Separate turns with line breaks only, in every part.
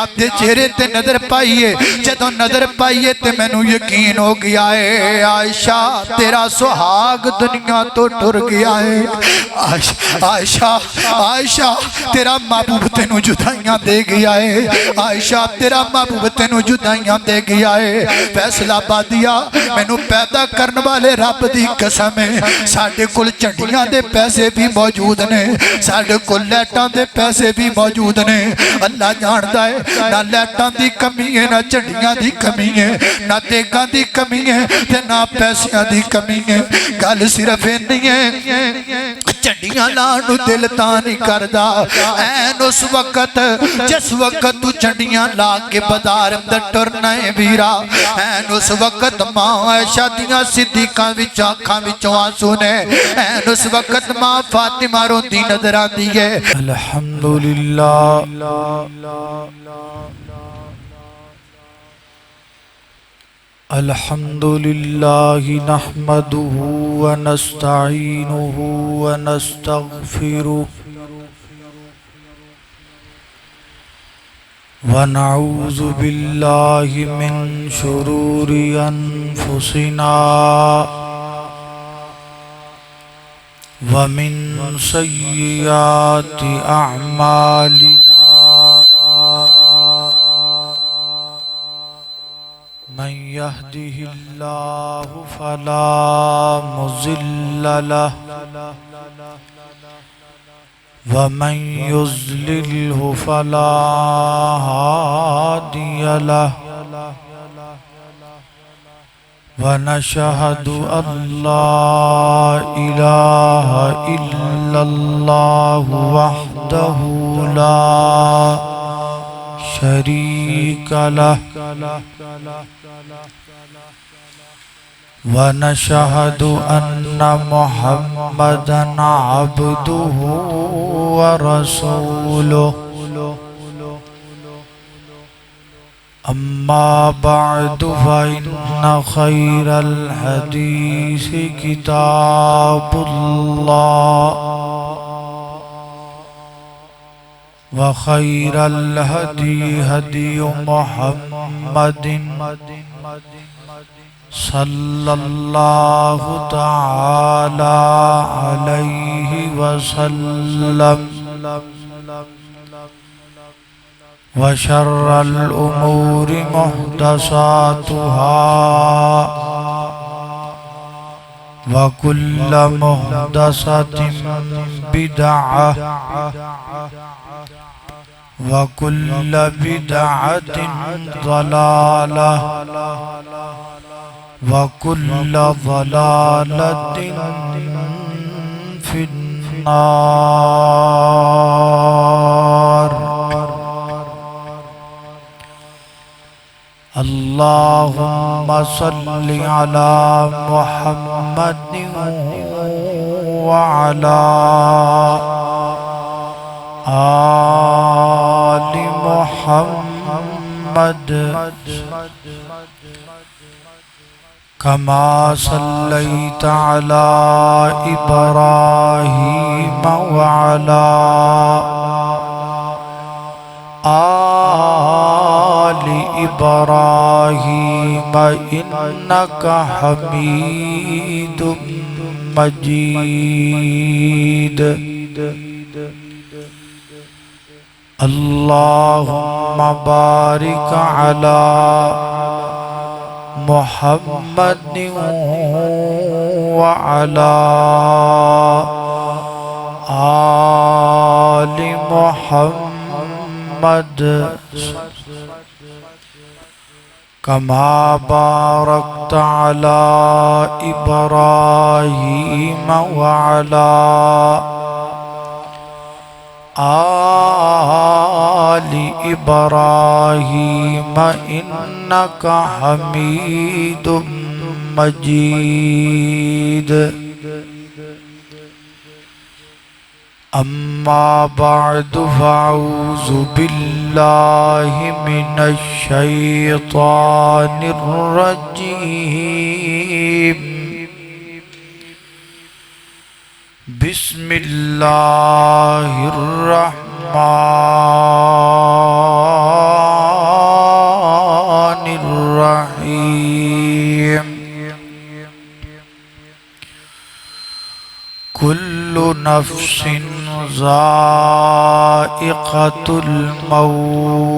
آپ دے چہرے تے نظر پائیے جدوں نظر پائیے تے مینوں یقین ہو گیا ہے عائشہ تیرا سہاگ دنیا تو ٹر گیا ہے عائشہ عائشہ تیرا محبوب تینوں جدائیاں دے گیا ہے عائشہ تیرا محبوب تینوں جدائیاں دے گیا ہے فیصلہ بادیا مینوں پیدا کرنے والے رب دی قسم ہے ساڈے کول چنڈیاں دے پیسے بھی موجود نے ساڈے کول لیٹاں دے پیسے بھی موجود نے اللہ جاندا ہے نہ لیٹاں دی کمی ہے نہ چنڈیاں دی کمی ہے نہ دیگاں دی کمی ہے تے نہ پیسیاں دی کمی ہے گل صرف نہیں ہے چنڈیاں لانو دل تاں نہیں کردا این اس وقت جس وقت تو چنڈیاں لا کے بازار اندر ٹرنا ہے ویرا این اس وقت ماں عائشہ دیاں صدیقاں وچ آنکھاں وچوں آنسو نے این اس وقت ماں فاطمہ روندی نظر آندی ہے الحمدللہ الحمد لله نحمده ونستعينه ونستغفره ونعوذ بالله من شرور أنفسنا ومن سيئات أعمالنا من يهده الله فلا مضل له ومن يضلله فلا هادي له ونشهد أن لا إله إلا الله وحده لا شريك له ونشهد أن محمدًا عبده ورسوله أما بعد فإن خير الحديث كتاب الله وخير الهدي هدي محمد صلى الله تعالى عليه وسلم وشر الأمور محدثاتها وكل محدثة بدعة وكل بدعة ضلالة وكل ضلالة في النار اللهم صل على محمد وعلى آل محمد كما صليت على إبراهيم وعلى آل إبراهيم إنك حميد مجيد اللهم بارك على محمد وعلى آل محمد كما باركت على إبراهيم وعلى آل إبراهيم إنك حميد مجيد أما بعد فأعوذ بالله من الشيطان الرجيم بسم الله الرحمن نفس ذائقة الموت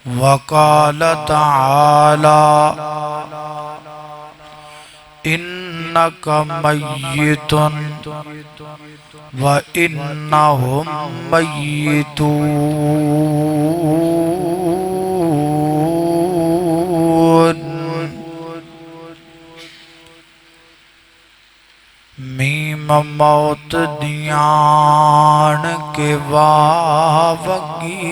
وقال تعالى إنك ميت وإنهم ميتون میم موت دیان کے واوگی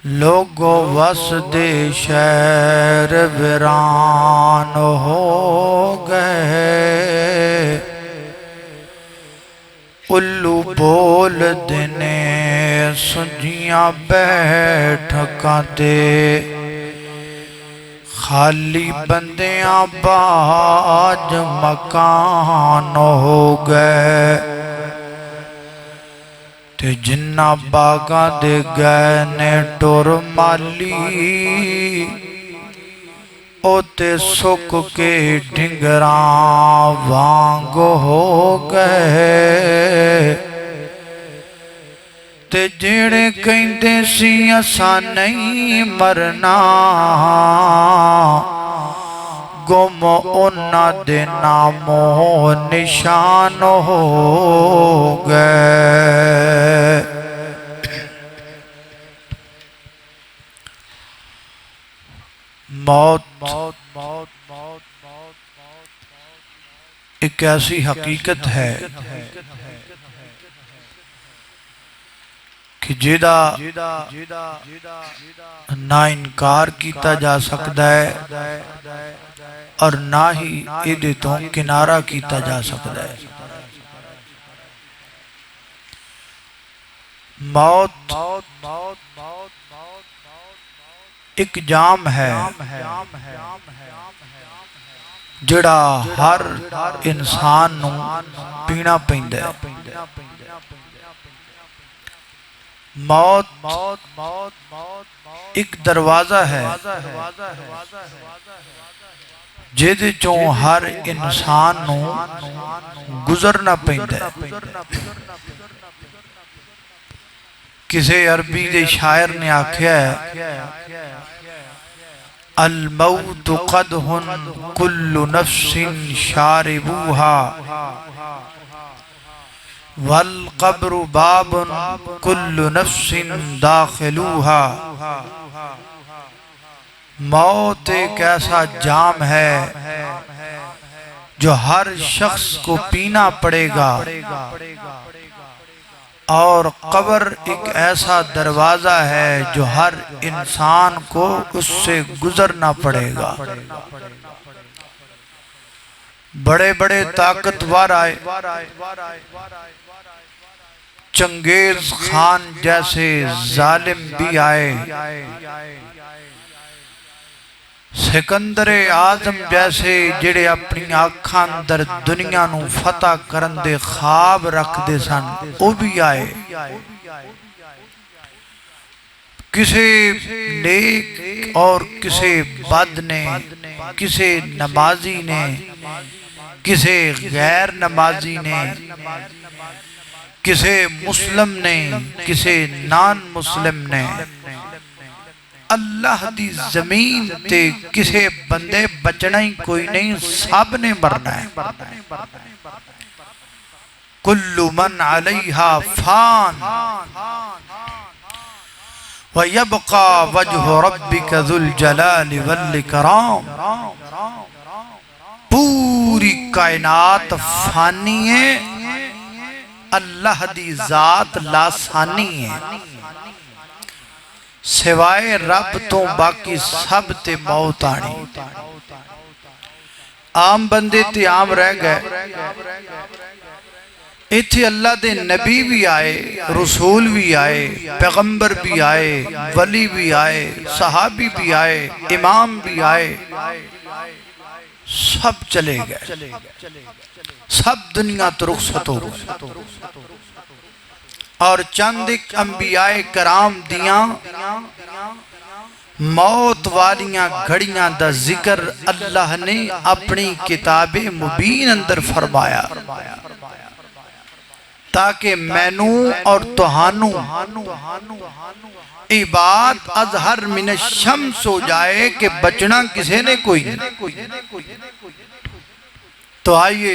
لوگو وس دے شہر ویران ہو گئے الو بول دینے سنجیاں بیٹھکاں دے خالی بندیاں باج مکان ہو گئے تے جنہ باغاں دے گئے نے ٹور مالی او تے سک کے ڈنگراں وانگ ہو گئے تے جڑے کہندے سی اساں نہیں مرنا گم انہاں دے نام و نشان ہو گئے موت ایک ایسی حقیقت ہے کہ جیدہ نہ انکار کیتا جا سکتا ہے اور نہ ہی ایدے تو کنارہ کیتا جا سکتا ہے موت ایک جام ہے جڑا ہر انسان نو پینا پیندا ہے موت ایک دروازہ ہے جیدے چوں ہر انسان نو گزرنا پیندا ہے کسے عربی دے شاعر نے آکھیا ہے الموت قدح کل نفس شاربوها والقبر باب کل نفس داخلوها موت ایک ایسا جام ہے جو ہر شخص کو پینا پڑے گا اور قبر ایک ایسا دروازہ ہے جو ہر انسان کو اس سے گزرنا پڑے گا بڑے بڑے طاقتور آئے چنگیز خان جیسے ظالم بھی آئے سکندر اعظم جیسے جڑے اپنی آنکھاں اندر دنیا نو فتح کرن دے خواب رکھ دے سن وہ بھی آئے کسے نیک اور کسے بد نے کسے نمازی نے کسے غیر نمازی نے کسے مسلم نے کسے نان مسلم نے اللہ دی زمین تے کسے بندے بچنا ہی کوئی نہیں سب نے مرنا ہے کل من علیہا فان وَيَبْقَى وَجْهُ رَبِّكَ ذُو الْجَلَالِ وَالْإِكْرَامِ پوری کائنات فانی ہے اللہ دی ذات لاسانی ہے سوائے رب تو باقی سب تے موت آنی عام بندے تے عام رہ گئے ایتھے اللہ دے نبی بھی آئے رسول بھی آئے پیغمبر بھی آئے ولی بھی آئے صحابی بھی آئے امام بھی آئے سب چلے گئے سب دنیا تو رخصت ہو گئے اور چند ایک انبیاء کرام دیاں
موت والیاں گھڑیاں دا ذکر اللہ نے اپنی کتاب مبین اندر فرمایا تاکہ مینو اور تہانو ای بات اظہر من الشمس ہو جائے کہ بچنا کسے نے کوئی نہیں۔ تو آئیے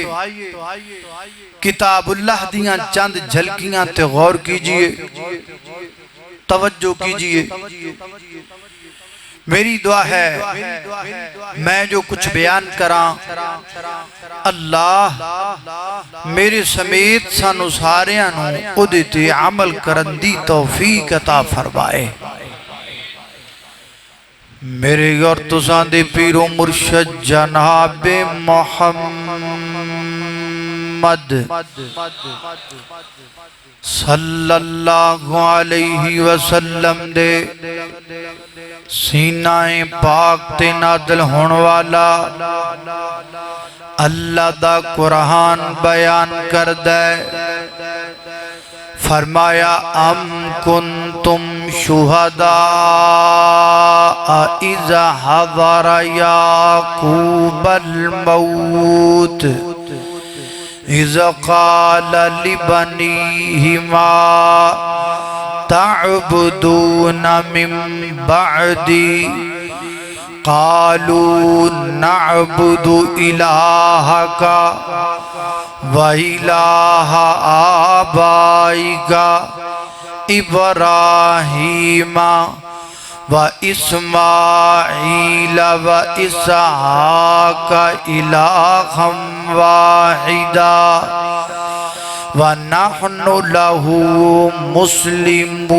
کتاب اللہ دیاں چند جھلکیاں تے غور کیجئے، توجہ کیجئے۔ میری دعا ہے میں جو کچھ بیان کراں اللہ میرے سمیت سانو ساریاں نو ادھتے عمل کرن دی توفیق عطا فرمائے۔ میرے اور تسان دے پیر و مرشد جناب محمد صلی اللہ علیہ وسلم دے سینہ پاک تے نازل ہون والا اللہ دا قرآن بیان کر دے، فرمایا ام کنتم شہداء اذا حضر یعقوب الموت اذ قال لبنیہ ما تعبدون من بعدی قالوا نعبد الہک وَإِلَٰهَ آبَائِكَ إِبْرَاهِيمَ وَإِسْمَاعِيلَ وَإِسْحَاقَ إِلَٰهًا وَاحِدًا وَنَحْنُ لَهُ مُسْلِمُونَ۔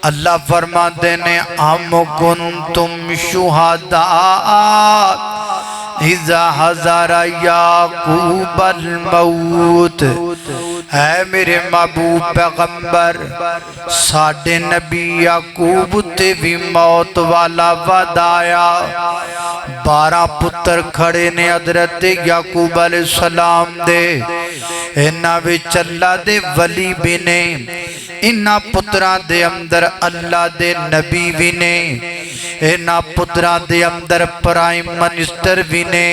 اللہ فرماتے ہیں ام کنتم شہداء اذا حضر یعقوب الموت، اے میرے محبوب پیغمبر ساڑھے نبی یعقوب تے بھی موت والا وعد آیا، 12 پتر کھڑے نے حضرت یعقوب علیہ السلام دے، انہاں وچ اللہ دے ولی بھی نے، انہاں پتران دے اندر اللہ دے نبی بھی نے، انہاں پتران دے اندر پرائم منسٹر بھی نے،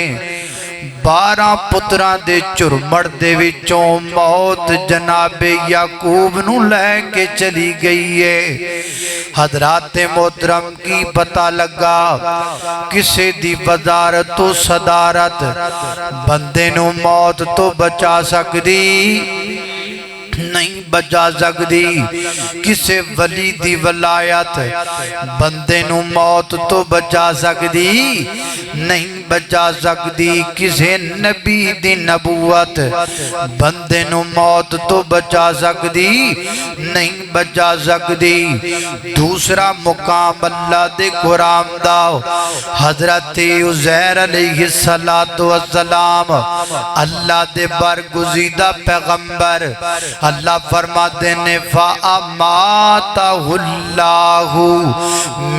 12 پتران دے چرمڑ دے وچوں موت جناب یعقوب نو لے کے چلی گئی ہے۔ حضرات محترم کی پتہ لگا کسے دی وزارت و صدارت بندے نو موت تو بچا سکتی نہیں بچا سکتی، کسے ولی دی ولایت بندے نو موت تو بچا سکتی نہیں بچا سکتی، کسے نبی دی نبوت بندے نو موت تو بچا سکتی نہیں بچا سکتی۔ دوسرا مقام اللہ دے قرآن داؤ حضرت عزیر علیہ السلام اللہ دے برگزیدہ پیغمبر، اللہ فرماتے ہیں فَأَمَاتَهُ اللَّهُ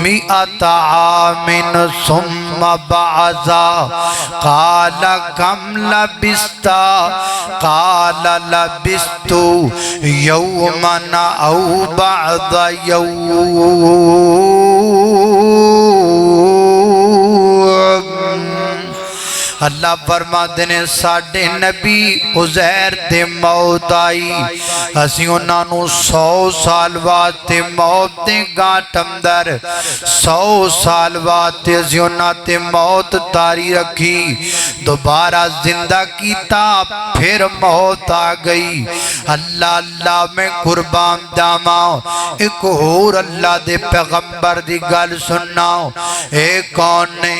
مِئَةَ عَامٍ ثُمَّ بَعَثَهُ قَالَ كَمْ لَبِثْتَ قَالَ لَبِثْتُ يَوْمًا أَوْ بَعْضَ يَوْمٍ۔ اللہ فرماتے ہیں ساڑھے نبی عزیر تے موت آئی، اسی انہاں نو 100 سال واسطے موت تے گاٹھ اندر 100 سال واسطے اسی انہاں تے موت تاری رکھی، دوبارہ زندہ کیتا پھر موت آ گئی۔ اللہ اللہ میں قربان جاواں ایک اور اللہ دے پیغمبر دی گل سناؤ، ایک کون نے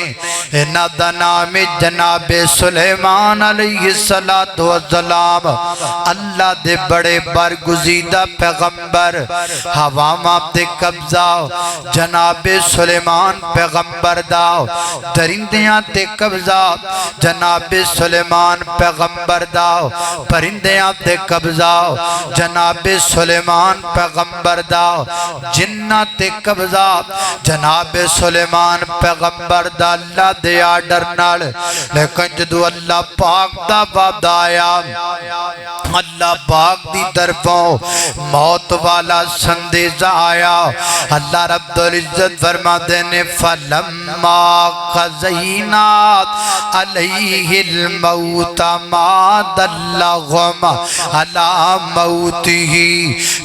انہاں دا نام جناب سلیمان علیہ السلام، اللہ دے بڑے برگزیدہ پیغمبر، ہواواں تے قبضہ جناب سلیمان پیغمبر داؤ، درندیاں تے قبضہ جناب سلیمان پیغمبر داؤ، پرندیاں تے قبضہ جناب سلیمان پیغمبر داؤ، جنہ تے قبضہ جناب سلیمان پیغمبر دا، اللہ دے آرڈر نال لیکن جدو اللہ پاک دا وعدہ آیا اللہ پاک دی طرفوں موت والا سندیزہ آیا اللہ رب العزت فرماتے نے فَلَمَّا قَضَيْنَا عَلَيْهِ الْمَوْتَ مَا دَلَّهُمْ عَلَى مَوْتِهِ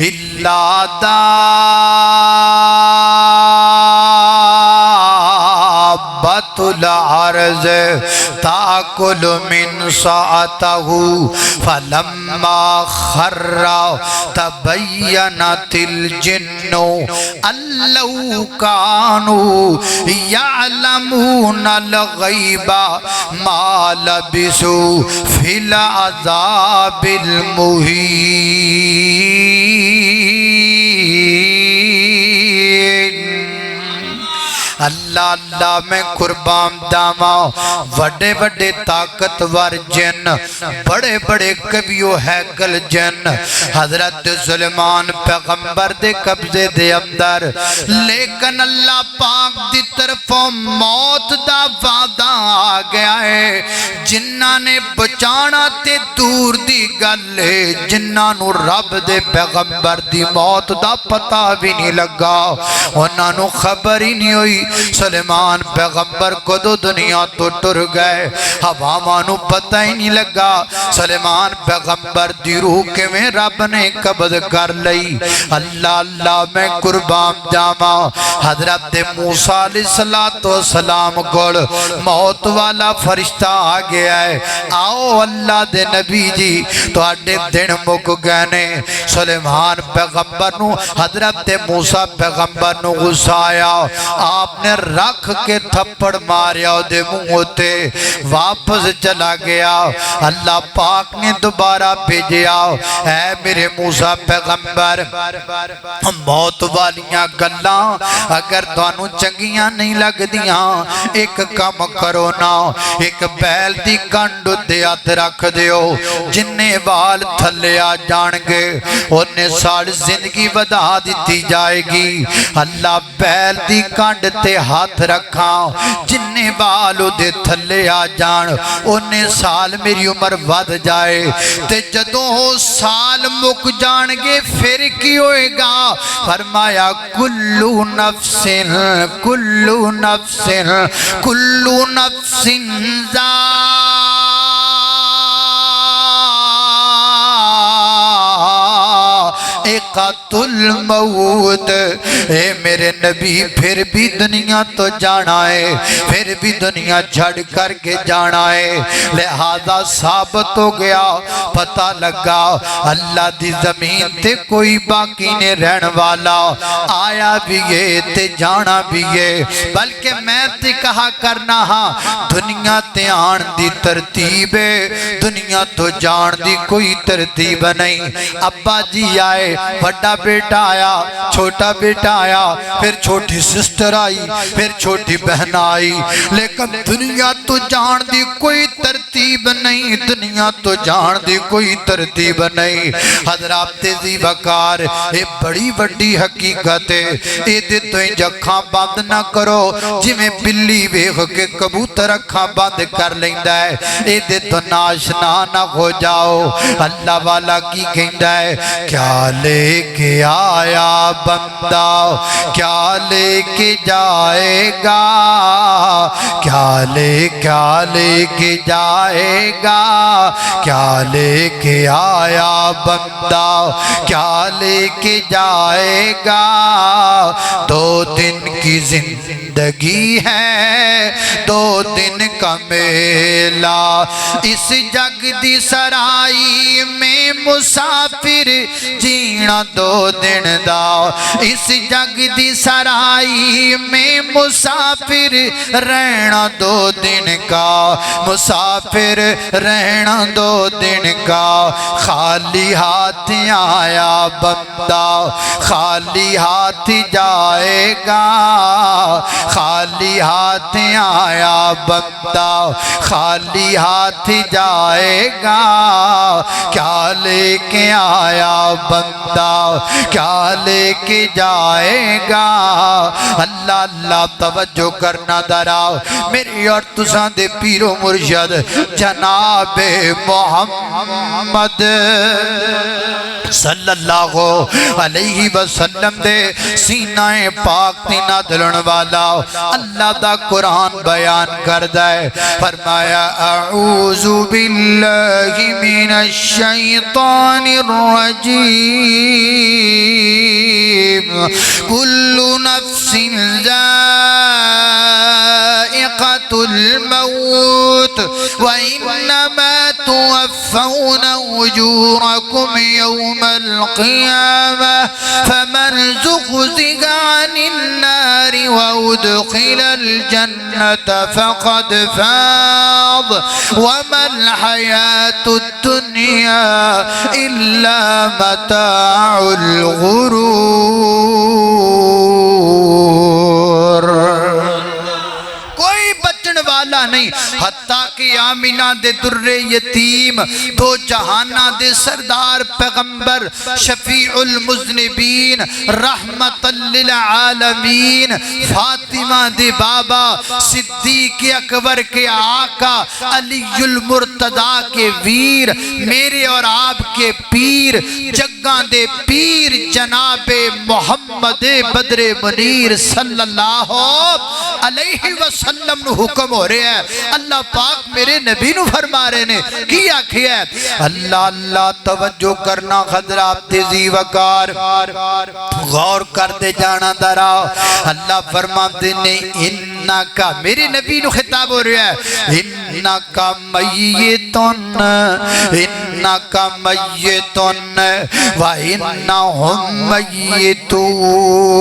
إِلَّا دابت العرض تاکل من ساعته فلما خر تبینت الجن ان لو كانوا يعلمون الغیب ما لبثوا فی العذاب المہین اللہ اللہ میں قربان داما وڈے وڈے طاقتور جن بڑے بڑے کبیو ہیکل جن حضرت سلیمان پیغمبر دے قبضے دے اندر لیکن اللہ پاک دی طرفوں موت دا وعدہ آ گیا ہے جنہاں نے بچانا تے دور دی گل ہے جنہاں نو رب دے پیغمبر دی موت دا پتہ بھی نہیں لگا انہاں نو خبر ہی نہیں ہوئی سلیمان پیغمبر کو دو دنیا تو ٹر گئے حوامانو پتہ ہی نہیں لگا سلیمان پیغمبر دی روح کے میں رب نے قبض کر لئی اللہ اللہ میں قربان جاما حضرت موسیٰ علیہ السلام گوڑ موت والا فرشتہ آ گیا ہے آؤ اللہ دے نبی جی تو آڈے دن مک گئنے سلیمان پیغمبر نو حضرت موسیٰ پیغمبر نو غصایا آپ نے رکھ کے تھپڑ ماریا دے منہ ہوتے واپس چلا گیا اللہ پاک نے دوبارہ بھیجیا اے میرے موسیٰ پیغمبر موت والیاں گلاں اگر توانو چنگیاں نہیں لگ دیاں ایک کام کرو نا ایک بیل دی کنڈ دے ہاتھ رکھ دیو جننے وال تھلے آ جان گے انہیں سال زندگی بدا دیتی جائے گی اللہ بیل دی کنڈ تے ہاتھ رکھا جننے والو دے تھلے آ جان انہیں سال میری عمر ود جائے تے جدوں سال مک جان گے پھر کی ہوئے گا فرمایا کلو نفس ذائقۃ الموت اے میرے نبی پھر بھی دنیا تو جانا ہے پھر بھی دنیا چھڑ کر کے جانا ہے لہذا ثابت ہو گیا پتہ لگا اللہ دی زمین تے کوئی باقی نے رہن والا آیا بھی ہے تے جانا بھی ہے بلکہ میں تے کہا کرنا ہاں دنیا تے آن دی ترتیب ہے دنیا تو جان دی کوئی ترتیب نہیں ابا جی آئے بڑا بیٹا آیا چھوٹا بیٹا آیا پھر چھوٹی سسٹر آئی پھر چھوٹی بہن آئی لیکن دنیا تو جان دی کوئی ترتیب نہیں دنیا تو جان دی کوئی ترتیب نہیں حضرات تیزی وقار اے بڑی بڑی حقیقت ہے اے دے تو ان جکھاں بند نہ کرو جی میں بلی ویخ کے کبوتر اکھاں بند کر لیندہ ہے اے دے تو ناشنا نہ ہو جاؤ اللہ والا کی کہندہ ہے کیا لے کے آیا بندہ کیا لے کے جائے گا کیا لے کے جائے گا کیا لے کے آیا بندہ کیا لے کے جائے گا 2 دن کی زندگی ہے 2 دن کا میلہ اس جگ دی سرائی میں مسافر جینا 2 دن دا اس جگ دی سرائی میں مسافر رہنا 2 دن کا مسافر رہنا 2 دن کا خالی ہاتھ آیا بندہ خالی ہاتھ جائے گا خالی ہاتھ آیا بندہ خالی ہاتھ جائے گا کیا لے کے آیا بندہ کیا لے کے جائے گا اللہ اللہ توجہ کرنا دراؤ میری اور تساں دے پیر و مرشد جناب محمد صلی اللہ علیہ وسلم دے سینہ پاک تے نادلن والا اللہ دا قرآن بیان کردہ ہے فرمایا اعوذ باللہ من الشیطان الرجیم کل نفس ذائقۃ الموت وإنما توفون أجوركم يوم القيامة فمن زحزح عن النار وأدخل الجنة فقد فاز وما الحياة الدنيا إلا متاع الغرور کوئی بچن والا نہیں حتیٰ کہ آمینہ دے در یتیم دو جہانہ دے سردار پیغمبر شفیع المذنبین رحمت للعالمین فاطمہ دے بابا صدیق اکبر کے آقا علی المرتضی کے ویر میرے اور آپ کے پیر جگاں دے پیر جناب محمد بدر منیر صلی اللہ علیہ وسلم نو حکم ہو رہے ہیں اللہ پاک میرے نبی نو فرما رہے نے کیا کیا ہے اللہ اللہ توجہ کرنا حضرات تیزی وقار غور کرتے جانا دراؤ اللہ فرماتے نے انکا میرے نبی نو خطاب ہو رہا ہے انکا میتن وَإِنَّهُمْ مَيِّتُونَ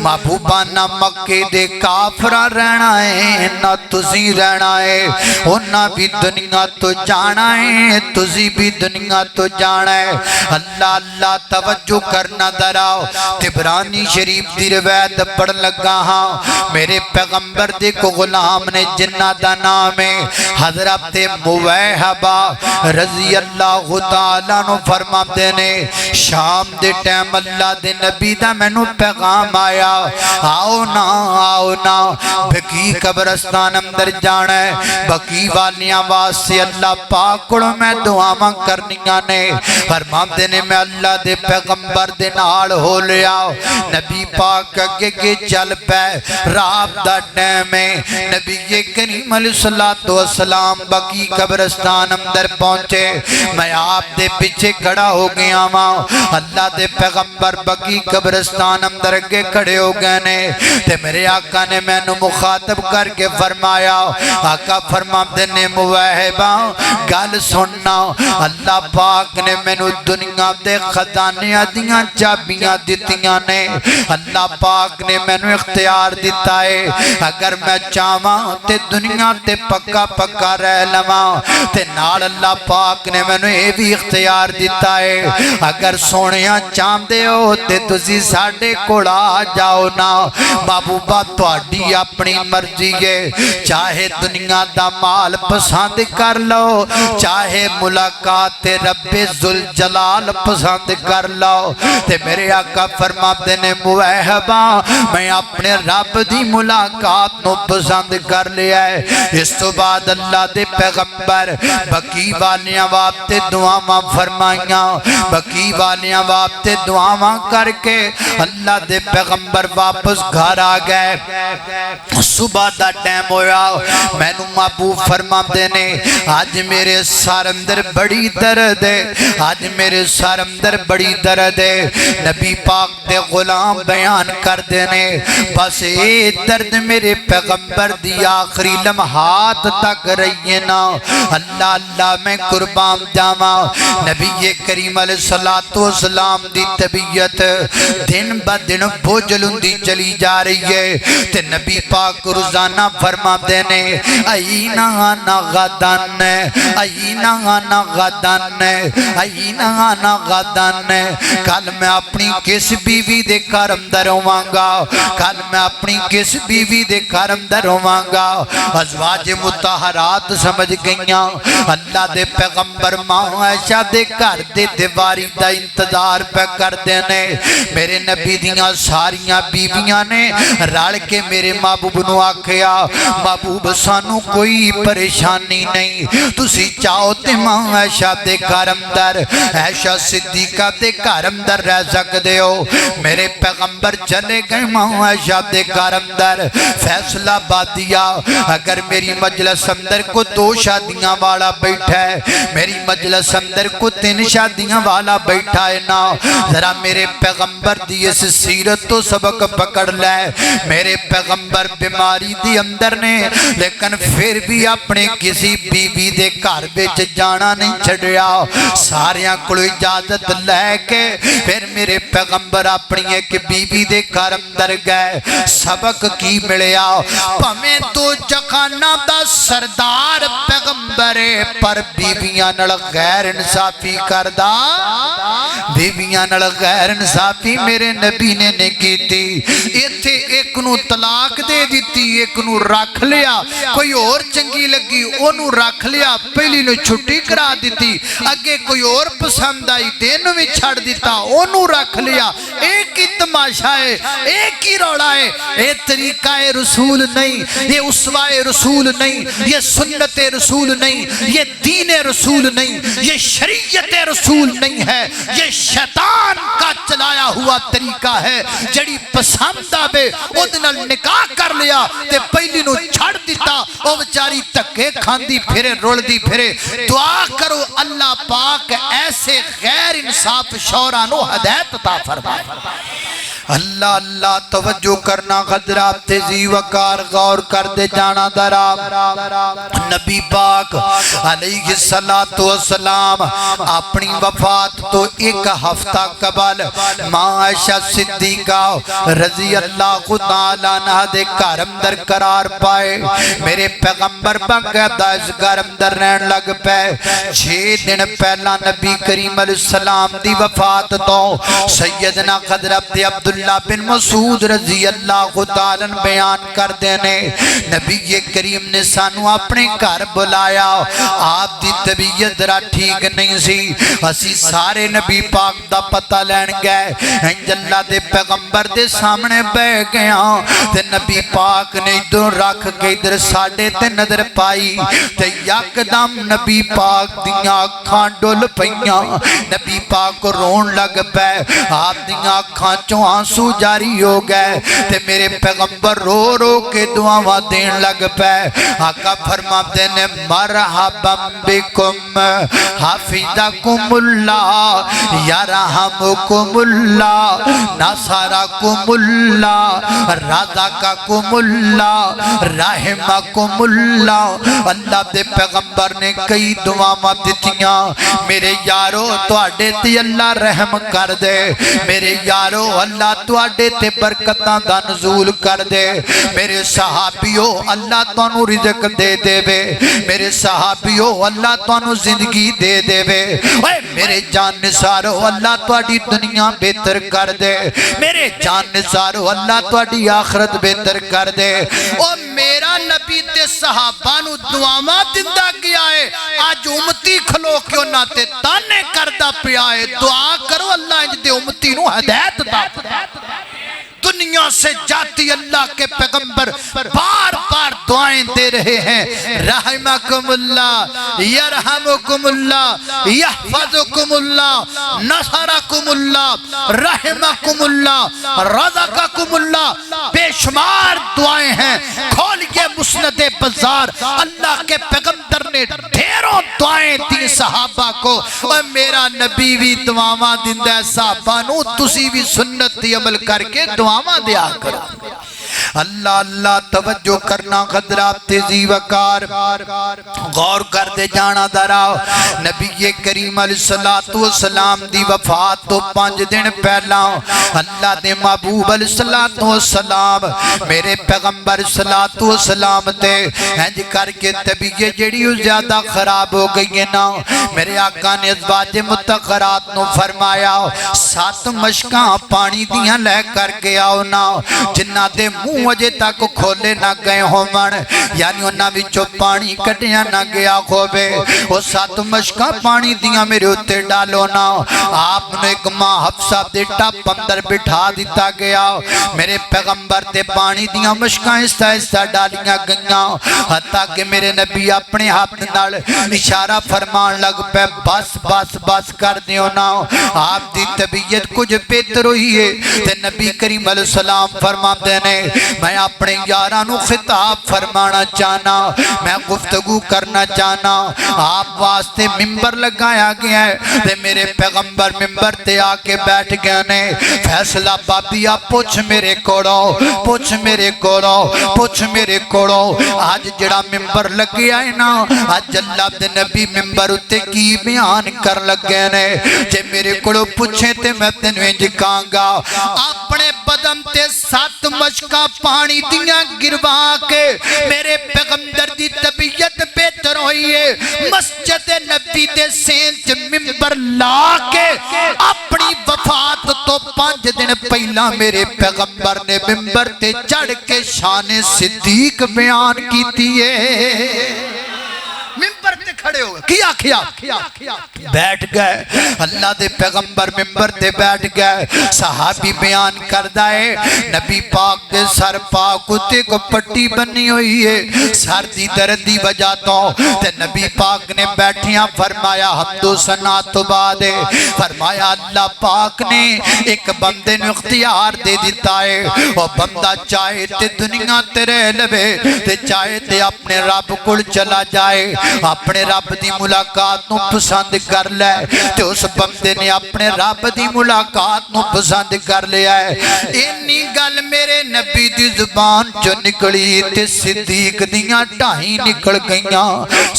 محبوبانہ مکے دے کافرہ رہنا ہے نہ تسی رہنا ہے انہاں بھی دنیا تو جانا ہے تسی بھی دنیا تو جانا ہے اللہ اللہ توجہ کرنا دراؤ تبرانی شریف دی روایت پڑھ لگا ہاں میرے پیغمبر دے کو غلام نے جنہ دا نام ہے حضرت موہبہ رضی اللہ تعالیٰ نو فرما دینے شام دے ٹیم اللہ دے نبی دا میں نو پیغام آیا آؤ نا بکی قبرستان اندر جانا ہے بکی والیاں واسے اللہ پاکڑوں میں دعاواں کرنیاں نے فرما دینے میں اللہ دے پیغمبر دے نال ہو لیا نبی پاک اگے کے چل پہ راب دا ٹیم ہے نبی کریم علیہ السلام بکی قبرستان اندر پہنچے میں آپ دے پیچھے کھڑا ہو گیا ماں اللہ دے پیغمبر بکی قبرستان اندر کے کھڑے ہو گئے نے تے میرے آقا نے میں نو مخاطب کر کے فرمایا آقا فرما دینے موہبہ گل سننا اللہ پاک نے میں نو دنیا دے خزانیاں دیاں چابیاں دیتیاں نے اللہ پاک نے میں نو اختیار دیتا ہے اگر میں چاہواں تے دنیا تے پکا پکا رہ لواں تے نال اللہ پاک نے میں نے یہ بھی اختیار دیتا ہے اگر سونیاں چاندے ہو تے تسی ساڑھے کوڑا جاؤ نا محبوبہ تواڈی اپنی مرضی ہے چاہے دنیا دا مال پسند کر لو چاہے ملاقات رب ذوالجلال پسند کر لو تے میرے آقا فرما دینے موہبہ میں اپنے رب دی ملاقات نو پسند کر لیا ہے اس تو بعد اللہ دے پیغمبر بکی والیاں وابتے دعاواں فرمائیاں بکی والیاں وابتے دعاواں کر کے اللہ دے پیغمبر واپس گھر آ گئے صبح دا ٹائم ہویا میں نو محبوب فرما دینے آج میرے سار اندر بڑی درد ہے آج میرے سار اندر بڑی درد ہے نبی پاک دے غلام بیان کر دینے بس اے درد میرے پیغمبر دی آخری لمحات تک رہی ہے نا اللہ اللہ میں قربان جاواں نبی کریم علیہ السلام دی طبیعت دن با دن بوجھلوں دی چلی جا رہی ہے تے نبی پاک روزانہ فرما دینے اینا آنا غدن اینا آنا غدن اینا آنا غدن کل میں اپنی کس بیوی دے گھر اندر ہوں گا کل میں اپنی کس بیوی دے گھر اندر ہوواں گا ازواج مطہرات سمجھ گئیاں اللہ دے پیغمبر ماں عائشہ دے گھر دے دیواری دا انتظار پہ کر دینے میرے نبی دیاں ساریاں بیویاں نے رل کے میرے محبوب نو آکھیا محبوب سانو کوئی پریشانی نہیں تسی چاہو تے ماں عائشہ دے گھر اندر عائشہ صدیقہ دے گھر اندر رہ سکدے ہو میرے پیغمبر چلے گئے ماں عائشہ دے گھر اندر فیصلہ بادیا اگر میری مجلس اندر کو 2 شادیاں والا بیٹھا ہے میری مجلس اندر کو 3 شادیاں والا بیٹھا ہے نا ذرا میرے پیغمبر دی اس سیرت تو سبق پکڑ لے میرے پیغمبر بیماری دی اندر نے لیکن پھر بھی اپنے کسی بیوی دے گھر وچ جانا نہیں چھڑیا ساریاں کو اجازت لے کے پھر میرے پیغمبر اپنی ایک بیوی دے گھر اندر گئے سبق کی ملیا پمیں تو جکانا دا سردار پیغمبر پر بیویاں نال غیر انصافی کردا بیویاں نال غیر انصافی میرے نبی نے نہیں کیتی ایتھے ایک نو طلاق دے دیتی ایک نو رکھ لیا کوئی اور چنگی لگی اونوں رکھ لیا پہلی نو چھٹی کرا دیتی اگے کوئی اور پسند آئی دین میں چھڑ دیتا اونوں رکھ لیا ایک ہی تماشا ہے ایک ہی روڑا ہے یہ طریقہ رسول نہیں یہ اسوہ رسول نہیں یہ سنت رسول نہیں یہ دین رسول نہیں یہ شریعت رسول نہیں ہے یہ شیطان کا چلایا ہوا طریقہ ہے جڑی پسند آبے ادنال نکاح کر لیا تے پہلی نو چھڑ دیتا او بچاری تکے کھاندی پھرے رول دی پھرے دعا کرو اللہ پاک ایسے غیر انصاف شورانو ہدایت عطا فرمائے اللہ اللہ توجہ کرنا غدرات تیزی وقار غور کر دے جانا دراب نبی پاک علیہ السلام اپنی وفات تو 1 ہفتہ قبل ماں عائشہ صدیقہ رضی اللہ تعالیٰ عنہ دے گھر اندر قرار پائے میرے پیغمبر باقاعدہ اس گھر اندر رہن لگ پے 6 دن پہلا نبی کریم علیہ السلام دی وفات تو سیدنا حضرت عبداللہ بن مسعود رضی اللہ تعالیٰ بیان کر دینے نبی کریم نے سانو اپنے گھر بلایا آپ دی طبیعت ذرا ٹھیک نہیں سی اسی سارے نبی پاک دا پتہ لین گئے انج اللہ دے پیغمبر دے سامنے بے گیا تے نبی پاک نے ادھر رکھ کے ادھر ساڑے تے نظر پائی تے یکدم نبی پاک دیاں اکھاں ڈول پئیاں نبی پاک رون لگ پے آپ دیاں اکھاں چوں آنسو جاری ہو گئے تے میرے پیغمبر رو رو کے دعاواں دین لگ پے آقا فرماتے نے مرحبا بکم حافظکم اللہ یرحمکم اللہ نصرکم اللہ رزقکم اللہ رحمکم اللہ اللہ دے پیغمبر نے کئی دعاواں دتیاں میرے یارو تواڈے تے اللہ رحم کر دے میرے یارو اللہ تواڈے تے برکتاں دا نزول کر دے میرے صحابیو اللہ تانوں رزق دے دے وے میرے صحابیو اللہ تانوں زندگی دے دے وے اے میرے جان نثارو اللہ تواڈی دنیا بہتر کر دے میرے جان نثارو اللہ تواڈی آخرت بہتر کر دے او میرا نبی تے صحابہ نو دعاواں دیندا گیا ہے اج امتی کھلو کے انہاں تے تانے کردا پیا ہے دعا کرو اللہ انج دے امتی نو ہدایت عطا دنیا سے جاتی اللہ کے پیغمبر بار بار دعائیں دے رہے ہیں رحمکم اللہ یرحمکم اللہ یحفظکم اللہ نصرکم اللہ رحمکم اللہ رزقکم اللہ بے شمار دعائیں ہیں کھولیے مسند بزار اللہ کے پیغمبر نے ڈھیروں دعائیں دی صحابہ کو اور میرا نبی بھی دعاواں دیندا ہے صحابہ نو تسی بھی سنت دی عمل کر کے دعاواں دیا کرو اللہ اللہ توجہ کرنا حضرات تیزی وقار غور کر دے جانا درا نبی کریم علیہ السلام دی وفات تو 5 دن پہلا اللہ دے محبوب علیہ السلام میرے پیغمبر السلام تے ہنج کر کے طبیعت جڑی زیادہ خراب ہو گئی ہے نا میرے آقا نے ازواج مطہرات نو فرمایا 7 مشکاں پانی دیاں لے کر کے آؤ نا جنہ دے منہ اجے تک کھولے نہ گئے ہومن یعنی انہاں وچوں پانی کٹیا نہ گیا ہووے وہ 7 مشکاں پانی دیاں میرے اتے ڈالو نا آپ نے ایک ماں حفصہ دے ٹپ اندر بٹھا دیتا گیا میرے پیغمبر تے پانی دیاں مشکاں ایسا ڈالیاں گئیاں حتیٰ کہ میرے نبی اپنے ہاتھ نال اشارہ فرمان لگ پہ بس بس بس کر دیو نا آپ دی طبیعت کچھ بہتر ہوئی ہے تے نبی کریم علیہ السلام فرما دینے میں اپنے یارانو خطاب فرمانا چاہنا میں گفتگو کرنا چاہنا آپ واسطے ممبر لگایا گیا ہے تے میرے پیغمبر ممبر تے آکے بیٹھ گیا نے فیصلہ بابیا پوچھ میرے کوڑو پوچھ میرے کوڑو پوچھ میرے کوڑو آج جڑا ممبر لگیا ہے نا آج اللہ دے نبی ممبر اتے کی بیان کر لگے نے جے میرے کوڑو پوچھیں تے میں تنویں جکانگا اپنے بدن تے 7 مشکا پانی دیاں گروا کے میرے پیغمبر دی طبیعت بہتر ہوئی ہے مسجد نبی دے سینچ ممبر لا کے اپنی وفات تو 5 دن پہلا میرے پیغمبر نے ممبر تے چڑھ کے شان صدیق بیان کیتی ہے ممبر تے کھڑے ہوئے کیا بیٹھ گئے اللہ دے پیغمبر ممبر تے بیٹھ گئے صحابی بیان کردہ ہے نبی پاک دے سر پاک اتے کو پٹی بنی ہوئی ہے سر دی دردی وجہ تو تے نبی پاک نے بیٹھیاں فرمایا حمد و ثنا تو بعد فرمایا اللہ پاک نے ایک بندے نے اختیار دے دیتا ہے اور بندہ چاہے تے دنیا تے رہ لوے تے چاہے تے اپنے رب کل چلا جائے اپنے رب دی ملاقات نو پسند کر لے تے اس بندے نے اپنے رب دی ملاقات نو پسند کر لیا ہے انی گل میرے نبی دی زبان جو نکلی تے صدیق دیاں ٹائیں نکل گئیاں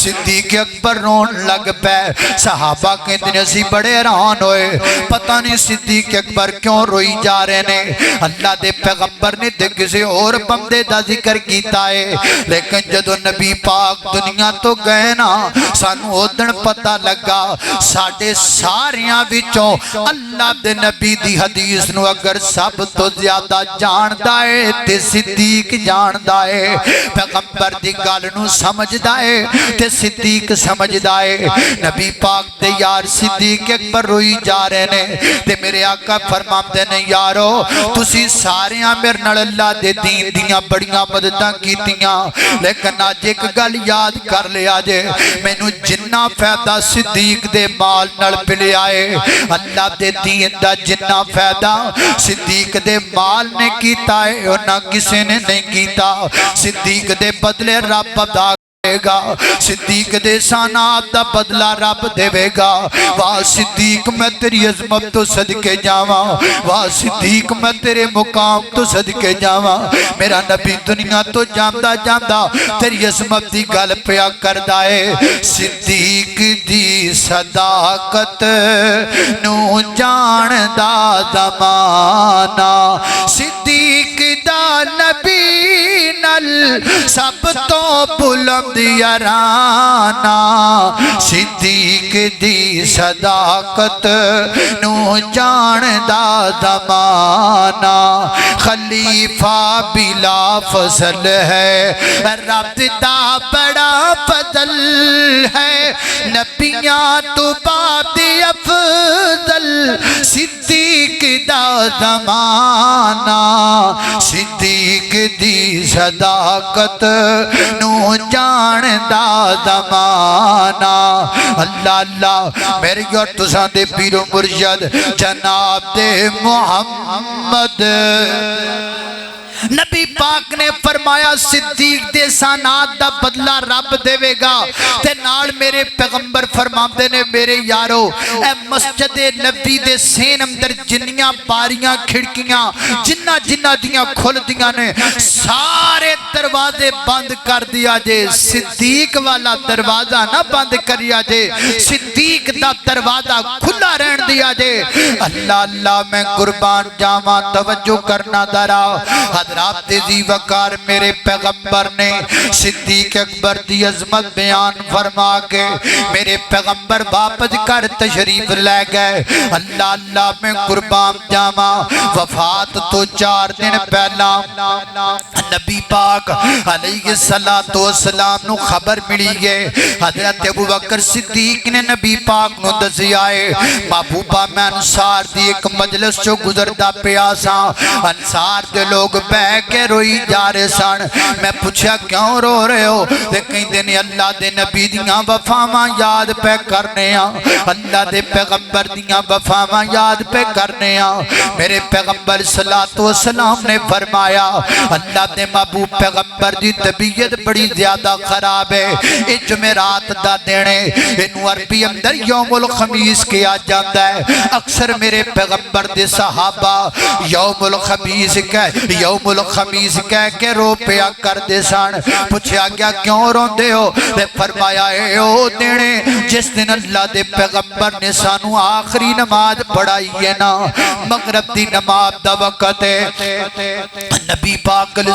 صدیق اکبر رون لگ پے صحابہ کے دن اسی بڑے حیران ہوئے پتہ نہیں صدیق اکبر کیوں روئی جا رہے نے اللہ دے پیغمبر نے تے کسی اور بندے دا ذکر کیتا ہے لیکن جدو نبی پاک دنیا تو گئے نا سانو ادن پتہ لگا ساڑھے ساریاں وچوں اللہ دے نبی دی حدیث نو اگر سب تو زیادہ جان دائے تے صدیق جان دائے پیغمبر دی گال نو سمجھ دائے تے صدیق سمجھ دائے نبی پاک دے یار صدیق اکبر روئی جا رہے نے تے میرے آقا فرماتے نے یارو تسی ساریاں میرے نال اللہ دے دین دیاں بڑیاں مدداں کیتیاں لیکن آج ایک گل یاد کر لیا جے میں نو جنہ فیدہ صدیق دے مال نال پلے آئے اللہ دے دین دا جنہ فیدہ صدیق دے مال نے کیتا ہے اور نہ کسی نے نہیں کیتا صدیق دے بدلے رب ادا گا صدیق دے سانات دا بدلہ رب دے گا واہ صدیق میں تیری عظمت تو صدقے جاواں واہ صدیق میں تیرے مقام تو صدقے جاواں میرا نبی دنیا تو جاندہ جاندہ تیری عظمت دی گل پیا کردہ ہے صدیق دی صداقت نو جان دا زمانہ صدیق دا نبی نل سب تو بلند یارانا صدیق دی صداقت نو جان دا زمانہ خلیفہ بلا فضل ہے رب دا بڑا فضل ہے نبیاں تو بعد افضل صدیق دا زمانہ صدیق دی صداقت نو جان دا زمانہ اللہ اللہ میرے اور تساں دے پیر و مرشد جناب دے محمد نبی پاک نے فرمایا صدیق دے سانات دا بدلہ رب دے گا تے نال میرے پیغمبر فرماندے نے میرے یارو اے مسجد نبی دے سین اندر جنیاں باریاں کھڑکیاں جنہ جنہ دیاں کھل دیاں نے سارے دروازے بند کر دیا جے صدیق والا دروازہ نہ بند کریا جے صدیق دا دروازہ کھلا رہن دیا جے اللہ اللہ میں قربان جاواں توجہ کرنا درا حضرات دی وقار میرے پیغمبر نے صدیق اکبر دی عظمت بیان فرما کے میرے پیغمبر واپس کر تشریف لے گئے اللہ اللہ میں قربان جاواں وفات تو 4 دن پہلا نبی پاک علیہ السلام نو خبر ملی ہے حضرت ابو بکر صدیق نے نبی پاک نو دسیا ہے محبوبہ میں انصار دی ایک مجلس چو گزردا پیا سا انصار دے لوگ بہ کے روئی جا رہے سن میں پوچھا کیوں رو رہے ہو تے کہندے نے اللہ دے نبی دیاں وفاواں یاد پہ کرنے ہاں اللہ دے پیغمبر دیاں وفاواں یاد پہ کرنے ہاں میرے پیغمبر صلی اللہ علیہ وسلم نے فرمایا اللہ دے محبوب پیغمبر دی طبیعت بڑی زیادہ خراب ہے اے جمعرات دا دینے انو عربی اندر یوم الخمیس کیا جاتا ہے اکثر میرے پیغمبر دے صحابہ یوم الخمیس کہہ کے رو پیا کر دے سان پوچھا گیا کیوں رون دے ہو تے فرمایا اے او دینے جس دن اللہ دے پیغمبر نے سانو آخری نماز پڑھائی ہے نا مغرب دی نماز دا وقت ہے نبی پاک علیہ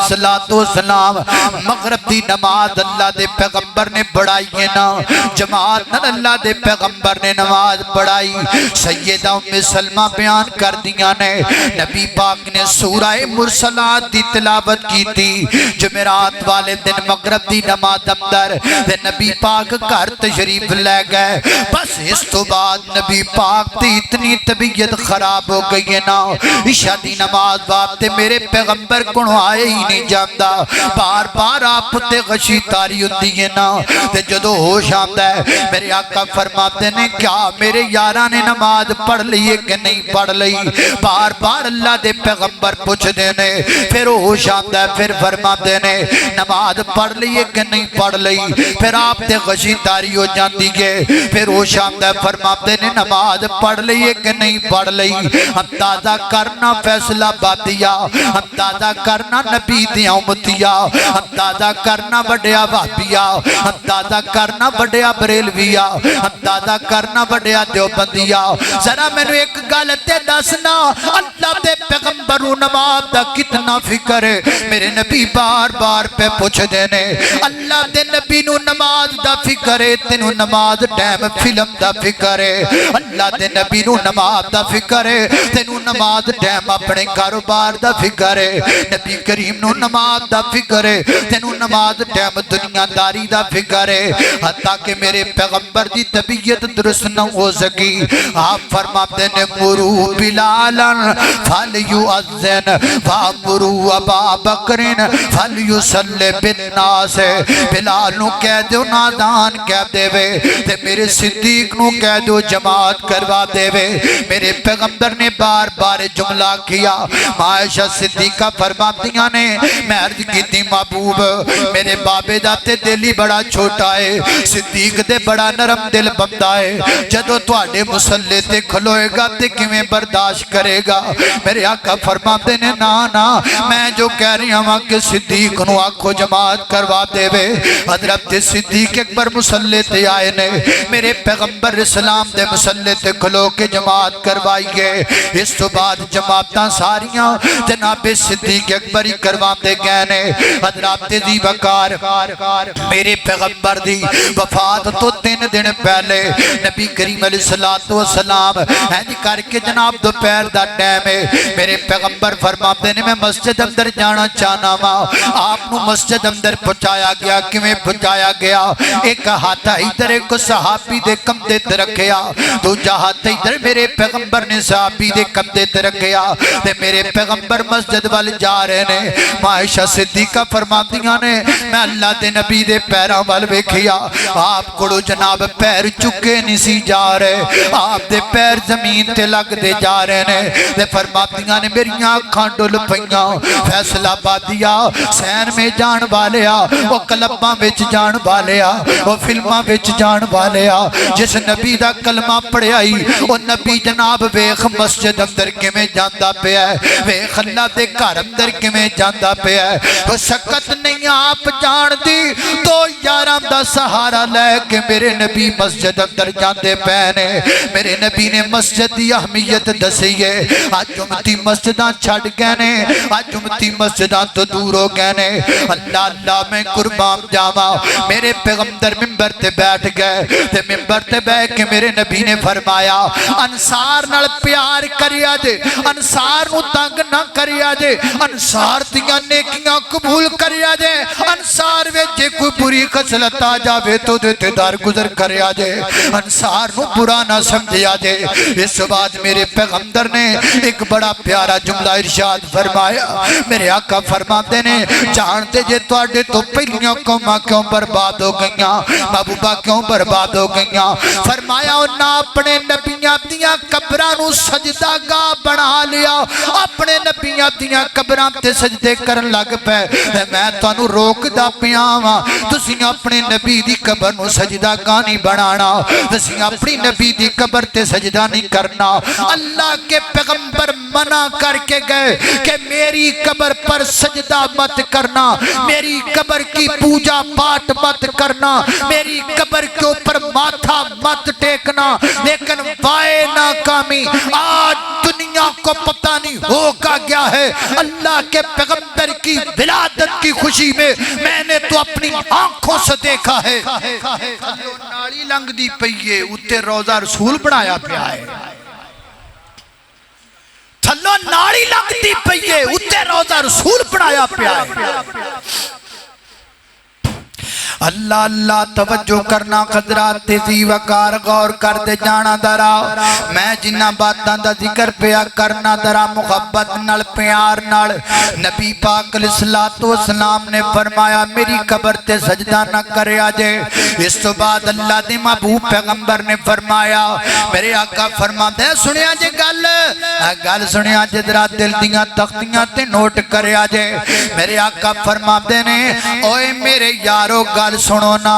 السلام مغرب دی نماز اللہ دے پیغمبر نے پڑھائی ہے نا جماعت نہ اللہ دے پیغمبر نے نماز پڑھائی سیدہ ام سلمہ بیان کر دیا نے نبی پاک نے سورہ مرسلات دی تلاوت کی تھی جمعرات والے دن مغرب دی نماز اندر تے نبی پاک گھر تشریف لے گئے بس اس تو بعد نبی پاک دی اتنی طبیعت خراب ہو گئی ہے نا عشاء دی نماز واسطے میرے پیغمبر کو آئے ہی نہیں جاندا بار بار آپ تے غشی تاری ہوتی ہے نا تے جدو ہوش آندا ہے میرے آقا فرماتے نے کیا میرے یاراں نے نماز پڑھ لی کہ نہیں پڑھ لی بار بار اللہ دے پیغمبر پوچھ دینے پھر ہوش آندا ہے پھر فرماتے نے نماز پڑھ لی کہ نہیں پڑھ لی پھر آپ تے غشی تاری ہو جاندی ہے پھر ہوش آندا ہے فرماتے نے نماز پڑھ لی کہ نہیں پڑھ لی اندازہ کرنا فیصلہ بادیا اندازہ کرنا نبی دیا امتیا اندازہ کرنا بڑیا وابیا اندازہ کرنا بڑیا بریلویا اندازہ کرنا بڑیا دیوبندیا ذرا میں نے ایک گالتے دسنا اللہ دے پیغمبر نماز دا کتنا فکر ہے میرے نبی بار بار پہ پوچھ دینے اللہ دے نبی نو نماز دا فکر ہے تینو نماز ٹائم فلم دا فکر ہے اللہ دے نبی نو نماز دا فکر ہے تینو نماز ٹائم اپنے کاروبار دا فکر ہے نبی کریم نو نماز دا فکر ہے تینو نماز ٹائم دنیا داری دا فکر ہے حتیٰ کہ میرے پیغمبر دی طبیعت درست نہ ہو سکی آپ فرماتے نے مرو بلالا فلیؤذن فامرو ابا بکرن فلیصلی بالناس بلال نو کہہ دو نادان کہہ دے وے تے میرے صدیق نو کہہ دو جماعت کروا دے وے میرے پیغمبر نے بار بار جملہ کیا عائشہ صدیقہ فرماتیاں نے میں عرض کی تھی محبوب میرے بابے داتے دلی بڑا چھوٹا ہے صدیق دے بڑا نرم دل بندہ ہے جدو تواڈے مسلے تے کھلوئے گا تے کیویں برداشت کرے گا میرے آقا فرماتے نے نا میں جو کہہ رہی ہوں کہ صدیق نو آنکھو جماعت کروا دے وے حضرت صدیق اکبر مسلے تے آئے نے میرے پیغمبر اسلام دے مسلے تے کھلو کے جماعت کروائیے اس تو بعد جماعتاں ساریاں جناب صدیق اکبر ہی کروا دے گئے نے حضرات دی وقار میرے پیغمبر دی وفات تو 3 دن پہلے نبی کریم علیہ السلام ہینج کر کے جناب دوپہر دا ٹائم ہے میرے پیغمبر فرماتے نے میں مسجد اندر جانا چاہنا ہاں آپ نو مسجد اندر پہنچایا گیا کیویں پہنچایا گیا ایک ہاتھ ادھر ایک صحابی دے کندھے تے رکھیا دوجا ہاتھ ادھر میرے پیغمبر نے صحابی دے کندھے تے رکھیا تے میرے پیغمبر مسجد وال جا رہے نے عائشہ صدیقہ فرماتیاں نے میں اللہ دے نبی دے پیراں وال ویکھیا آپ کوڑو جناب پیر چکے نہیں سی جا رہے آپ دے پیر زمین تے لگ دے جا رہے نے تے فرماتیاں نے میری آنکھاں ڈل پئیاں
فیصلہ آبادیا سین میں جان والیا وہ کلباں وچ جان والیا وہ فلماں وچ جان والیا جس نبی دا کلمہ پڑھیا ہی وہ نبی جناب ویخ مسجد اندر کیویں جاندا پیا ہے ویخ اللہ دے گھر اندر کیویں جاندا پیا ہے وہ شکت نہیں آپ جان دی تو یاراں دا سہارا لے کہ میرے نبی مسجد اندر جاندے پے نے میرے نبی نے مسجد دی اہمیت دسی ہے آج امتی مسجداں چھڑ گئے نے آج امتی مسجداں تو دور ہو گئے نے اللہ اللہ میں قربان جاواں میرے پیغمبر منبر تے بیٹھ گئے تے منبر تے بیٹھ کے میرے نبی نے فرمایا انصار نال پیار کریا جے انصار نو تنگ نہ کریا جے انصار دیاں نیکیاں قبول کریا جے انصار وچ جے کوئی بری خصلت آ جاوے تو تے دار گزر کریا جے انصار نو برا نہ سمجھیا جے اس بعد میرے پیغمبر نے ایک بڑا پیارا جملہ ارشاد فرمایا میرے آقا فرماتے نے جانتے جے تواڈے تو پہلیاں قوماں کیوں برباد ہو گئیاں محبوبہ کیوں برباد ہو گئیاں فرمایا انہاں اپنے نبیاں دیاں قبراں نو سجدہ گاہ بنا لیا اپنے نبیاں دیاں قبراں تے سجدے کرن لگ پے میں تانوں روکدا پیا واں تسی اپنے نبی دی قبر نو سجدہ گاہ نہیں بنانا تسی اپنی نبی دی قبر تے سجدہ نہیں کرنا اللہ کے پیغمبر منع کر کے گئے کہ میری قبر پر سجدہ مت کرنا میری قبر کی پوجا پاٹ مت کرنا میری قبر کے اوپر ماتھا مت ٹیکنا لیکن وائے ناکامی آج دنیا کو پتہ نہیں ہوگا گیا ہے اللہ کے پیغمبر کی ولادت کی خوشی میں نے تو اپنی آنکھوں سے دیکھا ہے نالی لنگ دی پئیے اتے روزہ رسول بنایا پیا ہے تھلو نالی لنگ دی پئیے اتے روزہ رسول بنایا پیا ہے اللہ اللہ توجہ کرنا قدرات تیزی وقار غور کر دے جانا درا میں جنہ باتاں دا ذکر پیا کرنا درا محبت نال پیار نال نبی پاک علیہ الصلوۃ والسلام نے فرمایا میری قبر تے سجدہ نہ کریا جے اس تو بعد اللہ دے محبوب پیغمبر نے فرمایا میرے آقا فرماتے ہیں سنیا جے گل سنیا جے ذرا دل دیاں تختیاں تے نوٹ کریا جے میرے آقا فرماتے نے اوے میرے یارو گل سنو نا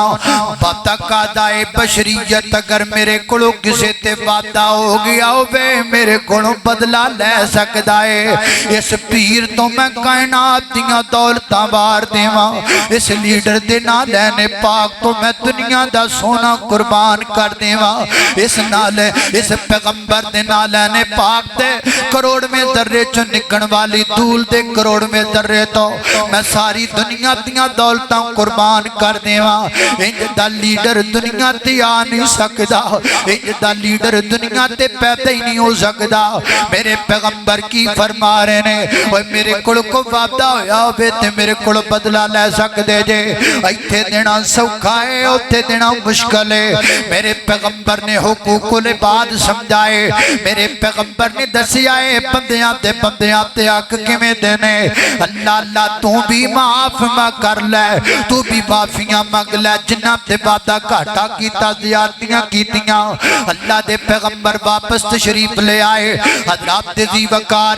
بتقاضائے بشریت اگر میرے کولوں کسے تے وعدہ ہو گیا ہوے میرے کولوں بدلہ لے سکدا ہے اس پیر تو میں کائنات دیاں دولتاں وار دیواں اس لیڈر دے نال لینے پاک تو میں دنیا دا سونا قربان کر دیواں اس نال اس پیغمبر دے نال لینے پاک دے کروڑ میں ذرے چوں نکن والی دھول دے کروڑ میں ذرے تو میں ساری دنیا دیاں دولتاں قربان کر دیواں انج دا لیڈر دنیا تے آ نہیں سکدا انج دا لیڈر دنیا تے پیدا ہی نہیں ہو سکدا میرے پیغمبر کی فرما رہے نے اوے میرے کول کو وعدہ ہویا ہوے تے میرے کول بدلہ لے سکدے جے ایتھے دینا سوکھا ہے اوتھے دینا مشکل ہے میرے پیغمبر نے حقوق العباد سمجھائے میرے پیغمبر نے دسیا ہے بندیاں تے حق کیویں دینے اللہ اللہ تو بھی معاف مہ کر لے تو بھی معافیاں مانگ لے جنہ تے وعدہ گھاٹا کیتا زیادتیاں کیتیاں اللہ دے پیغمبر واپس تشریف لے آئے حضرات دی وقار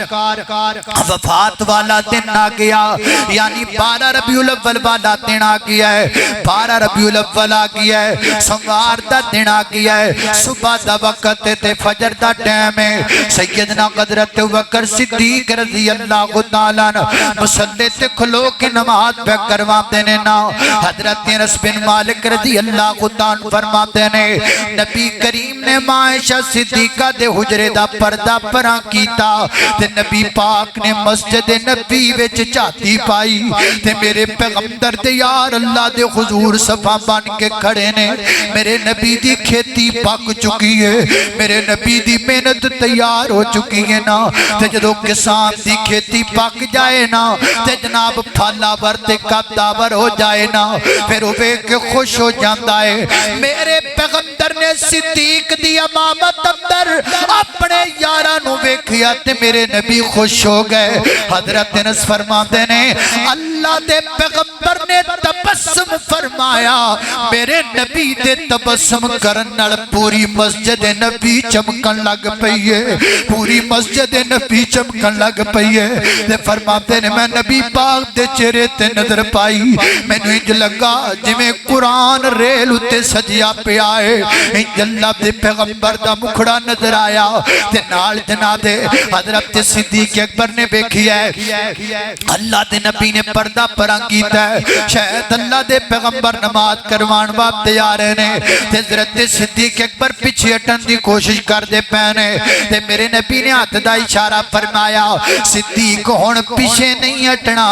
وفات والا دن آ گیا یعنی 12 ربیع الاول والا دن آ گیا ہے 12 ربیع الاول آ گیا ہے سوموار دا دن آ گیا ہے صبح دا وقت تے فجر دا ٹائم ہے سیدنا حضرت ابوبکر صدیق رضی اللہ تعالی عنہ مصلی تے کھلو کے نماز پہ کرواتے نے نا حضرت انس بن مالک رضی اللہ تعالی فرماتے نے نبی کریم نے عائشہ صدیقہ دے حجرے دا پردہ پراں کیتا تے نبی پاک نے مسجد نبی وچ جاتی پائی تے میرے پیغمبر تے یار اللہ دے حضور صفا بن کے کھڑے نے میرے نبی دی کھیتی پک چکی ہے میرے نبی دی محنت تیار ہو چکی ہے نا تے جدو کسان دی کھیتی پک جائے نا تے جناب پھالاور تے قداور ہو جائے نا پھر وہ کے خوش ہو جاتا ہے میرے پیغمبر نے صدیق دی امامت اندر اپنے یاراں نو ویکھیا تے میرے نبی خوش ہو گئے حضرت انس فرماتے نے اللہ دے پیغمبر نے تبسم فرمایا فرمایا میرے نبی دے تبسم کرن نال پوری مسجد نبی چمکن لگ پئی ہے، پوری مسجد نبی چمکن لگ پئی ہے۔ تے فرماتے نے میں نبی پاک دے چہرے تے نظر پائی، مینوں انج لگا جویں قرآن ریل اتے سجیا پیا ہے، انج اللہ دے پیغمبر دا مکھڑا نظر آیا۔ تے نال جناب حضرت صدیق اکبر نے ویکھی ہے اللہ دے نبی نے پردہ پراں کیتا ہے، شاید اللہ دے پیغمبر نماز کروان واسطے آ رہے نے، تے حضرت صدیق اکبر پیچھے ہٹن دی کوشش کردے پے نے، تے میرے نبی نے ہاتھ دا اشارہ فرمایا صدیق ہن پیچھے نہیں ہٹنا،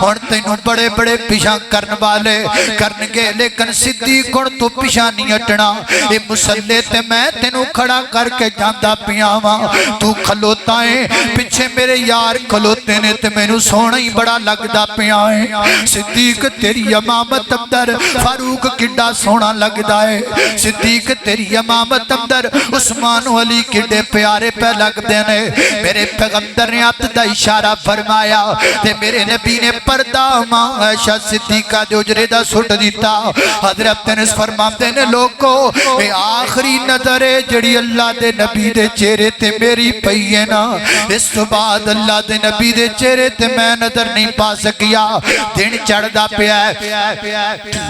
ہن تینوں بڑے بڑے پیچھا کرن والے کرنگے، لیکن صدیق ہن تو پیچھا نہیں ہٹنا، اے مسلے تے میں تینوں کھڑا کر کے جاندا پیا واں، تو کھلوتا ہے پیچھے میرے یار کھلوتے نے تے مینوں سونا ہی بڑا لگدا پیا ہے۔ صدیق تیری امامت اندر فاروق کڈا سونا لگدا ہے، صدیق تیری امامت اندر عثمان و علی کڈے پیارے پہ لگدے نے۔ میرے پیغمبر نے ہاتھ دا اشارہ فرمایا تے میرے نبی نے پردہ ماں عائشہ صدیقہ دے اجرے دا سٹ دیتا۔ حضرت انس فرماتے نے لوگو اے آخری نظر ہے جڑی اللہ دے نبی دے چہرے تے میری پئی ہے نا، اس تو بعد اللہ دے نبی دے چہرے تے میں نظر نہیں پا سکیا، دن چڑھدا پیا ہے۔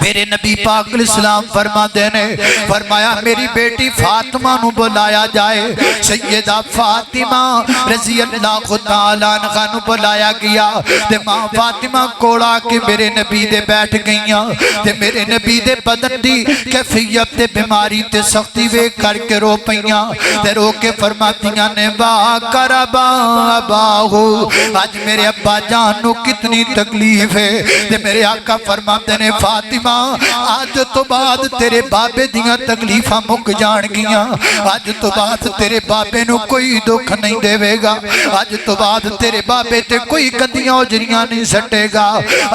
میرے نبی پاک علیہ السلام فرماتے نے فرمایا میری بیٹی فاطمہ نو بلایا جائے، سیدہ فاطمہ رضی اللہ تعالیٰ عنہا نو بلایا گیا، تے ماں فاطمہ کوڑا کے میرے نبی دے بیٹھ گئیاں، تے میرے نبی دے بدن دی کیفیت تے بیماری تے سختی وے کر کے رو پئیاں، تے رو کے فرماتیاں نے با کربا باہو، آج میرے ابا جان نو کتنی تکلیف ہے، تے میرے آقا فرماتے نے فاطمہ آج تو بعد تیرے بابے دیاں تکلیفاں مک جان گیاں، آج تو بعد تیرے بابے نو کوئی دکھ نہیں دے گا، آج تو بعد تیرے بابے تے کوئی گندیاں اجریاں نہیں سٹے گا۔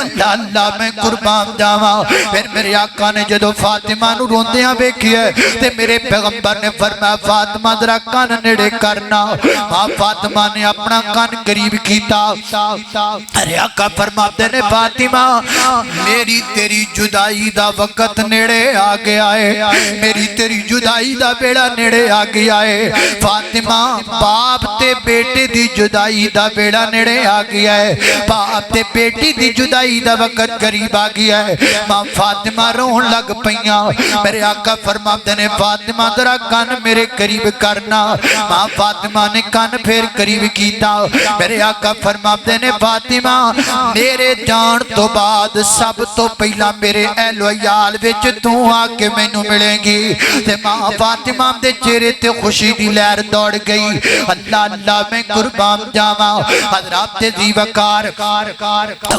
اللہ اللہ میں قربان جاواں۔ پھر میرے آقا نے جدو فاطمہ نو روندیاں ویکھی ہے تے میرے پیغمبر نے فرمایا فاطمہ ذرا کان نیڑے کرنا، ماں فاطمہ نے اپنا کان قریب کیتا۔ ارے آقا فرماتے نے فاطمہ میری تیری جدائی دا وقت نیڑے آ گیا ہے، میری تیری جدائی دا بیڑا نیڑے آ گیا ہے۔ فاطمہ باپ تے بیٹے دی جدائی دا بیڑا نیڑے آ گیا ہے، باپ تے بیٹی دی جدائی دا وقت قریب آ گیا ہے۔ ماں فاطمہ رون لگ پئیاں، میرے آقا فرماتے نے فاطمہ ذرا کان میرے قریب کرنا، ماں فاطمہ نے کان پھر قریب کیتا۔ میرے آقا فرماتے نے فاطمہ میرے جان تو بعد سب تو پہلا میرے اہل و عیال وچ تو آ کے مینوں ملے گی، تے ماں فاطمہ دے چہرے تے خوشی دی لہر دوڑ گئی۔ اللہ اللہ میں قربان جاواں۔ حضرات دی وقار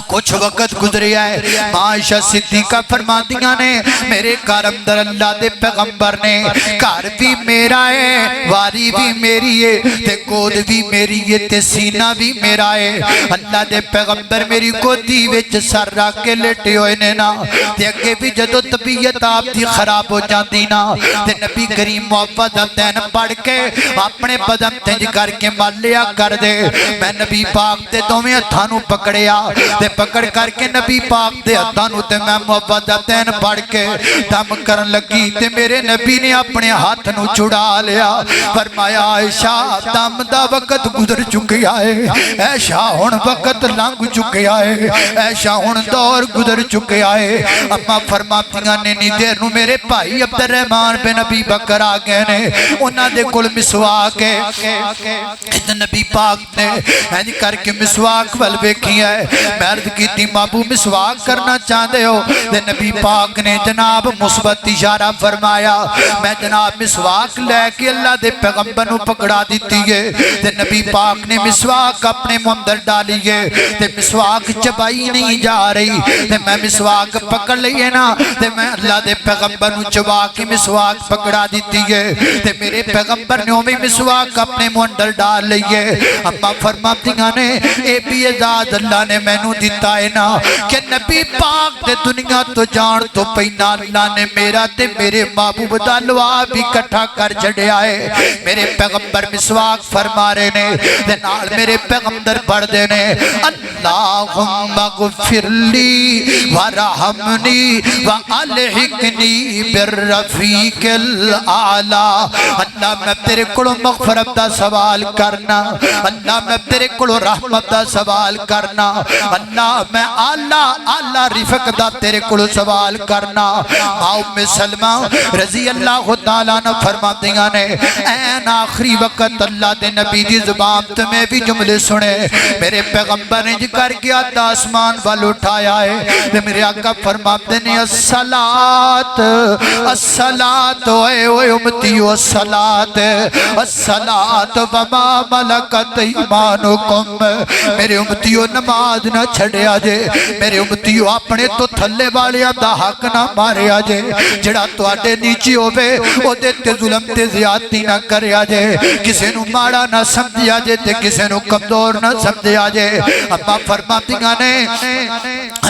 کچھ وقت گزریا ہے، ماں عائشہ صدیقہ فرماندیاں نے میرے گھر اندر اللہ دے پیغمبر نے گھر بھی میرا ہے، واری بھی میری ہے، تے گود بھی میری ہے، تے سینہ بھی میرا ہے۔ اللہ دے پیغمبر میری گودی وچ سر رکھ کے لیٹے ہوئے نے نا، تے اگے بھی جدو طبیعت آپ دی خراب ہو جاندی نا تے نبی کریم معوذتین پڑھ کے اپنے بدن تنج کر کے مالیا کر دے۔ میں نبی پاک دے دوویں ہتھاں نو پکڑیا تے پکڑ کر کے نبی پاک دے ہتھاں نو تے میں معوذتین پڑھ کے دم کرن لگی تے میرے نبی نے اپنے ہاتھ نو چھڑا لیا، فرمایا عائشہ دم دا وقت گزر چکیا ہے، عائشہ ہن وقت لنگ چکیا ہے، عائشہ ہن دور گزر چکیا ہے۔ اما فرماتیاں نے نی دیر نو میرے بھائی عبد الرحمن بن ابی بکر آ گئے نے، انہاں دے کول مسواک ہے، نبی پاک نے اینج کر کے مسواک ول ویکھی ہے، میں عرض کیتی مابو مسواک کرنا چاہندے ہو؟ تے نبی پاک نے جناب مثبت اشارہ فرمایا، میں جناب مسواک لے کے اللہ دے پیغمبر نو پکڑا دیتی ہے، تے نبی پاک نے مسواک اپنے منہ اندر ڈالی ہے، تے مسواک چبائی نہیں جا رہی، تے میں مسواک پکڑ لئیے نا، تے میں اللہ دے پیغمبر نو چبا کے مسواک پکڑا دیتی ہے، تے میرے پیغمبر نے ہمیں مسواک اپنے منہ اندر ڈال لئیے۔ اما فرماتیاں نے اے بھی اعزاز اللہ نے میں نو دیتا ہے نا کہ نبی پاک دے دنیا تو جان تو پہنا اللہ نے میرا تے میرے محبوب دا لوا بھی کٹھا کر چھڑیا ہے۔ میرے پیغمبر مسواک فرما رہے نے تے نال میرے پیغمبر پڑھ دے نے اللہم اغفر لی ورحمنی
وارحمنی والحقنی بالرفیق الاعلی اللہ میں تیرے کولوں مغفرت دا سوال کرنا اللہ میں تیرے کولوں رحمت دا سوال کرنا اللہ میں اعلی رفق دا تیرے کولوں سوال کرنا ام سلمہ رضی اللہ تعالیٰ نے فرما دیا نے این آخری وقت اللہ دے نبی دی زبان تمہیں بھی جملے سنے میرے پیغمبر نے کر کے آتا آسمان وال اٹھایا ہے تے میرے آقا فرماتے ہیں الصلاۃ الصلاۃ اے امتیو الصلاۃ الصلاۃ وما ملکت ایمانکم میرے امتیو نماز نہ چھڑیا جے میرے امتیو اپنے تو تھلے والیاں دا حق نہ ماریا جے جڑا تواڈے نیچے ہوے او دے تے ظلم تے زیادتی نہ کریا جے کسے نو ماڑا نہ سمجھیا جے تے کسے نو کمزور نہ سمجھیا جے اما فرماتیاں نے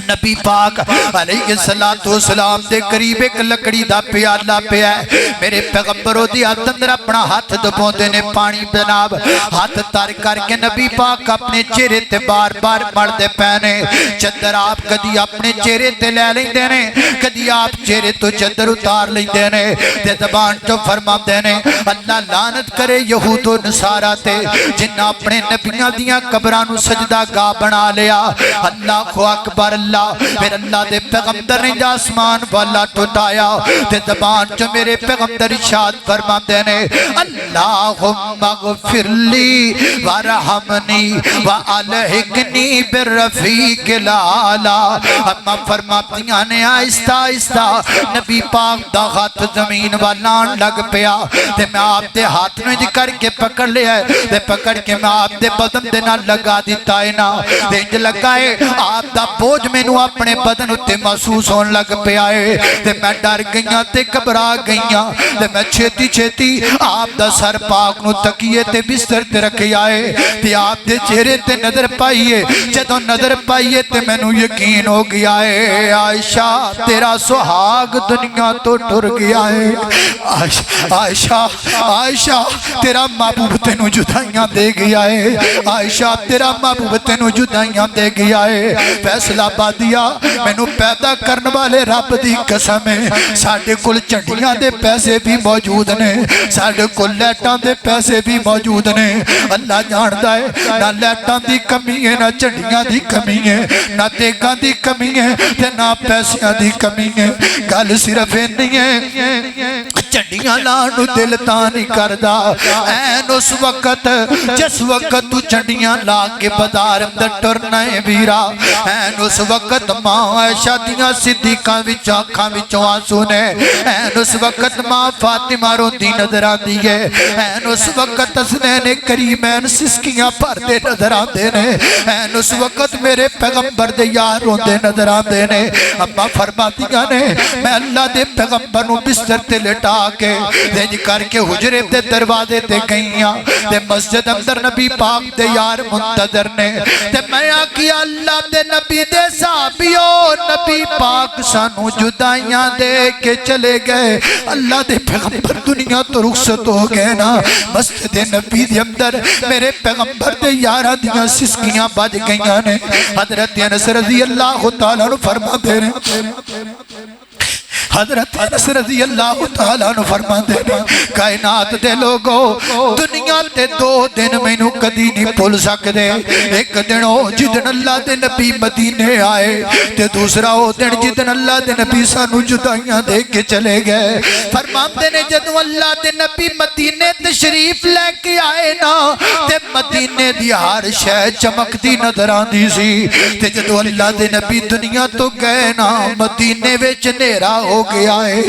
نبی پاک علیہ السلام دے قریب ایک لکڑی دا پیالہ پیا ہے میرے پیغمبر دی ہاتھ اندر اپنا ہاتھ دبوندے نے پانی جناب ہاتھ تار کر کے نبی پاک اپنے چہرے تے بار بار مردے پینے چادر آپ کدی اپنے چہرے تے لے لیندے نے کدی آپ چہرے تو چادر اتار لیندے نے تے زبان چوں فرماندے نے اللہ لعنت کرے یہود و نصارا تے جنہاں اپنے نبیاں دیاں قبراں نو سجدہ گاہ بنا لیا اللہ اکبر اللہ پھر اللہ دے پیغمبر نے آسمان والا ٹوٹایا تے زبان چوں میرے پیغمبر ارشاد فرماندے نے اللہم اغفر لی وارحمنی والحقنی بالرفیق الاعلی اما فرماتیاں نے آہستہ آہستہ نبی پاک دا ہاتھ زمین والان لگ پیا تے میں آپ دے ہاتھ میں کر کے پکڑ لیا ہے تے پکڑ کے میں آپ دے بدن دے نہ لگا دیتا ہے نا تے انج لگائے آپ دا بوجھ میں نو اپنے بدن اتے محسوس ہون لگ پیا ہے تے میں ڈر گئیاں تے گھبرا گئیاں تے میں چھیتی چھیتی آپ دا سر پاک نو تکیے تے بستر تے رکھے آئے تے آپ دے چہرے تے نظر پائیے جدوں نظر پائیے تے میں نو یقین ہو گیا ہے عائشہ تیرا سہاگ دنیا تو ٹر گیا ہے عائشہ عائشہ تیرا محبوب تینو جدائیاں دے گیا ہے عائشہ تیرا محبوب تینو جدائیاں دے گیا ہے فیصلہ بادیا میں نو پیدا کرنے والے رب دی قسم ہے ساڑھے کل چنڈیاں دے پیسے بھی موجود نے ساڑھے کل لیٹاں دے پیسے بھی موجود نے اللہ جاندہ ہے نہ لیٹاں دی کمی ہے نہ چنڈیاں دی کمی ہے نہ دیگاں دی کمی ہے تے نہ پیسیاں دی کمی ہے گل صرف نہیں ہے چنڈیاں لانو دل تانی کردہ این اس وقت جس وقت تو چنڈیاں لا کے بازار اندر ٹرنے ویرا این اس وقت ماں عائشہ دیاں صدیقاں وچ آنکھاں وچوں آنسو نے این اس وقت ماں فاطمہ روندی نظر آندی ہے این اس وقت حسنین کریمین سسکیاں پردے نظر آندے نے این اس وقت میرے پیغمبر دے یار روندے نظر آندے نے اما فرماتیاں نے میں اللہ دے پیغمبر نو بستر تے لٹا کے دینج کر کے حجرے تے دروازے تے گئیاں تے مسجد اندر نبی پاک دے یار منتظر نے تے میں آکی اللہ دے نبی دے صحابیوں نبی پاک سانو جدائیاں دے کے چلے گئے اللہ دے پیغمبر دنیا تو رخصت ہو گئے نا مسجد نبی دے اندر میرے پیغمبر دے یارہ دیاں سسکیاں بج گئیاں نے حضرت انس رضی اللہ تعالیٰ نے فرما دے رہے حضرت انس رضی اللہ تعالیٰ نے فرما دے کائنات دے لوگوں دنیا تے 2 دن میں نو کدی نہیں پھول سکدے ایک دن ہو جدن اللہ دے نبی مدینے آئے تے دوسرا ہو دن جدن اللہ دے نبی سانو جدائیاں دے کے چلے گئے فرما دے نے جدو اللہ دے نبی مدینے تشریف لے کے آئے نا تے مدینے دی ہر شے چمک دی نظر آندی سی تے جدو اللہ دے نبی دنیا تو گئے نا مدینے وچ نیرا ہو گیا ہے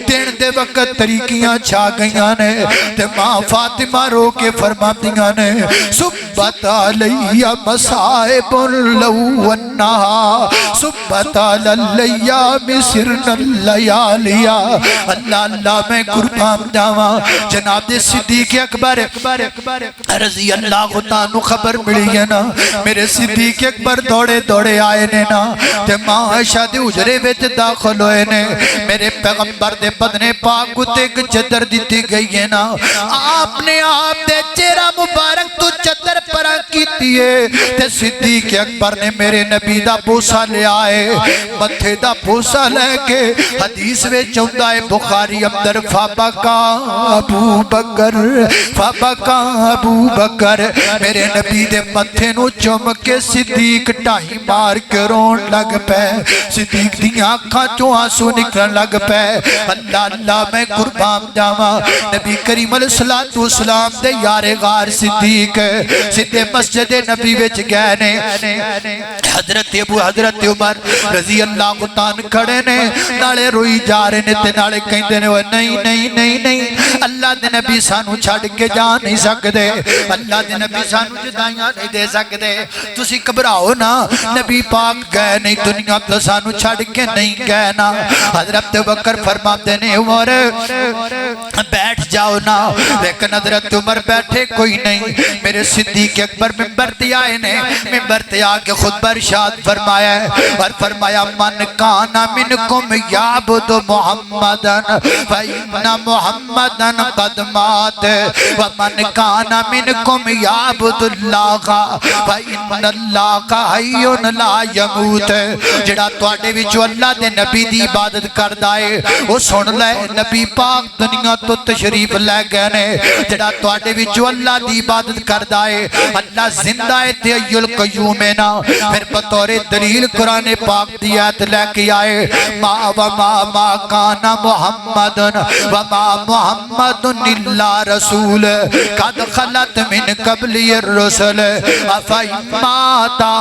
دن دے وقت طریقیاں چھا گئیاں نے تے ماں فاطمہ رو کے فرماتیاں نے صبت علیہ مسائب لو ونہا صبت علیہ مسرن اللیالیا اللہ اللہ میں قربان جاواں جناب صدیق اکبر رضی اللہ عنہ خبر ملی ہے نا میرے صدیق اکبر دوڑے دوڑے آئے نے نا تے ماں عائشہ دی حجرے وچ داخل ہوئے نے میرے پیغمبر دے بدنے پاک تے ایک چادر دیتی گئی ہے نا آپ نے آپ دے چہرہ مبارک تو چادر پر
کیتی ہے تے صدیق اکبر نے میرے نبی دا بوسا لیا ہے متھے دا بوسا لے کے حدیث وچ آندا ہے بخاری اندر فبکا ابو بکر فبکا ابو بکر میرے نبی دے متھے نو چم کے صدیق ٹائی مار کے رون لگ پے صدیق دی آنکھاں چوں آنسو نکلن لگ پے اللہ اللہ میں قربان جاواں نبی کریم علیہ الصلوۃ والسلام دے یار غار صدیق سدھے مسجد نبی وچ گئے نے حضرت عمر رضی اللہ تعالی کھڑے نے نالے روئی جا رہے نے تے نالے کہندے نے نہیں نہیں نہیں نہیں اللہ دے نبی سانو چھڑ کے جا نہیں سکدے اللہ دے نبی سانو جدائیاں نہیں دے سکدے تسی گھبراؤ نا نبی پاک گئے نہیں دنیا تو سانو چھڑ کے نہیں گئے نا حضرت بکر فرماتے نے عمر بیٹھ جاؤ نا لیکن حضرت عمر بیٹھے کوئی نہیں میرے صدیق اکبر ممبر تے آئے نے ممبر تے آ کے خطبہ ارشاد فرمایا ہے اور فرمایا من کان منکم یعبد محمدن فإن محمدن قد مات ومن کان منکم یعبد اللہ فإن اللہ حی لا یموت جڑا تواڈے وچوں اللہ دے نبی دی عبادت کردا ہے او سن لے نبی پاک دنیا تو تشریف لے گئے نے جڑا تواڈے وچوں اللہ دی عبادت کردا ہے اللہ زندہ ہے تے حی القیوم ہے نا پھر بطور دلیل قرآن پاک دی آیت لے کے آئے ما کان محمد وما محمد الا رسول قد خلت من قبلی الرسل افائن ماتا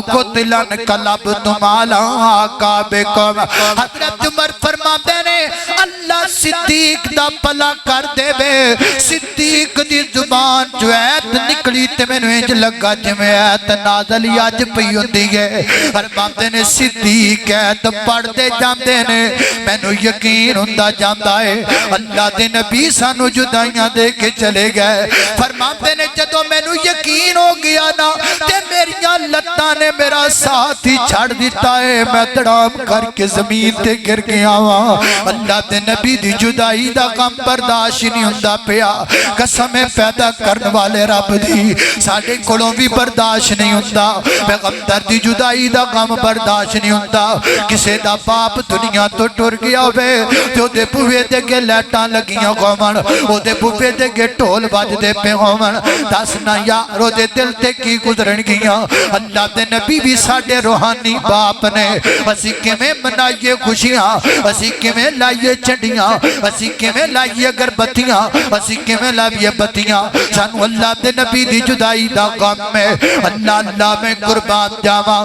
قتلن قلبتم علی عقابکم حضرت عمر فرماتے نے اللہ صدیق دا پلا کر دے بے صدیق دی زبان جو ایت نکلی تے میں نے انج لگا جمیں ایت نازل آج پی ہوندی ہے فرماتے نے صدیق ایت پڑھ دے جاندے نے میں نے یقین ہوندا جاندا ہے اللہ دے نبی سانو جدائیاں دے کے چلے گئے فرماتے نے جدوں میں نے یقین ہو گیا نا تے میریاں لتاں نے میرا ساتھ ہی چھڑ دیتا ہے میں تڑام کر کے زمین تے گر گیا ہاں اللہ دے نبی دی جدائی دا غم برداشت نہیں ہوندا پیا قسم پیدا کرن والے رب دی ساڈے کولوں بھی برداشت نہیں ہوندا پیغمبر دی جدائی دا غم برداشت نہیں ہوندا کسے دا باپ دنیا تو ٹر گیا ہوے تے او دے بوئے دے کے لائٹاں لگیاں ہون او دے بوئے دے کے ڈھول بجدے پے ہون دس نا یار او دے دل تے کی گزرن گیاں اللہ دے نبی بھی ساڈے روحانی باپ نے اسی کیویں منائیے خوشیاں اسی کیویں لائیے چنڈیاں اسی کیویں لائیے اگربتیاں اسی کیویں لائیے بتیاں سانو اللہ دے نبی دی جدائی دا غم ہے اللہ اللہ میں قربان جاواں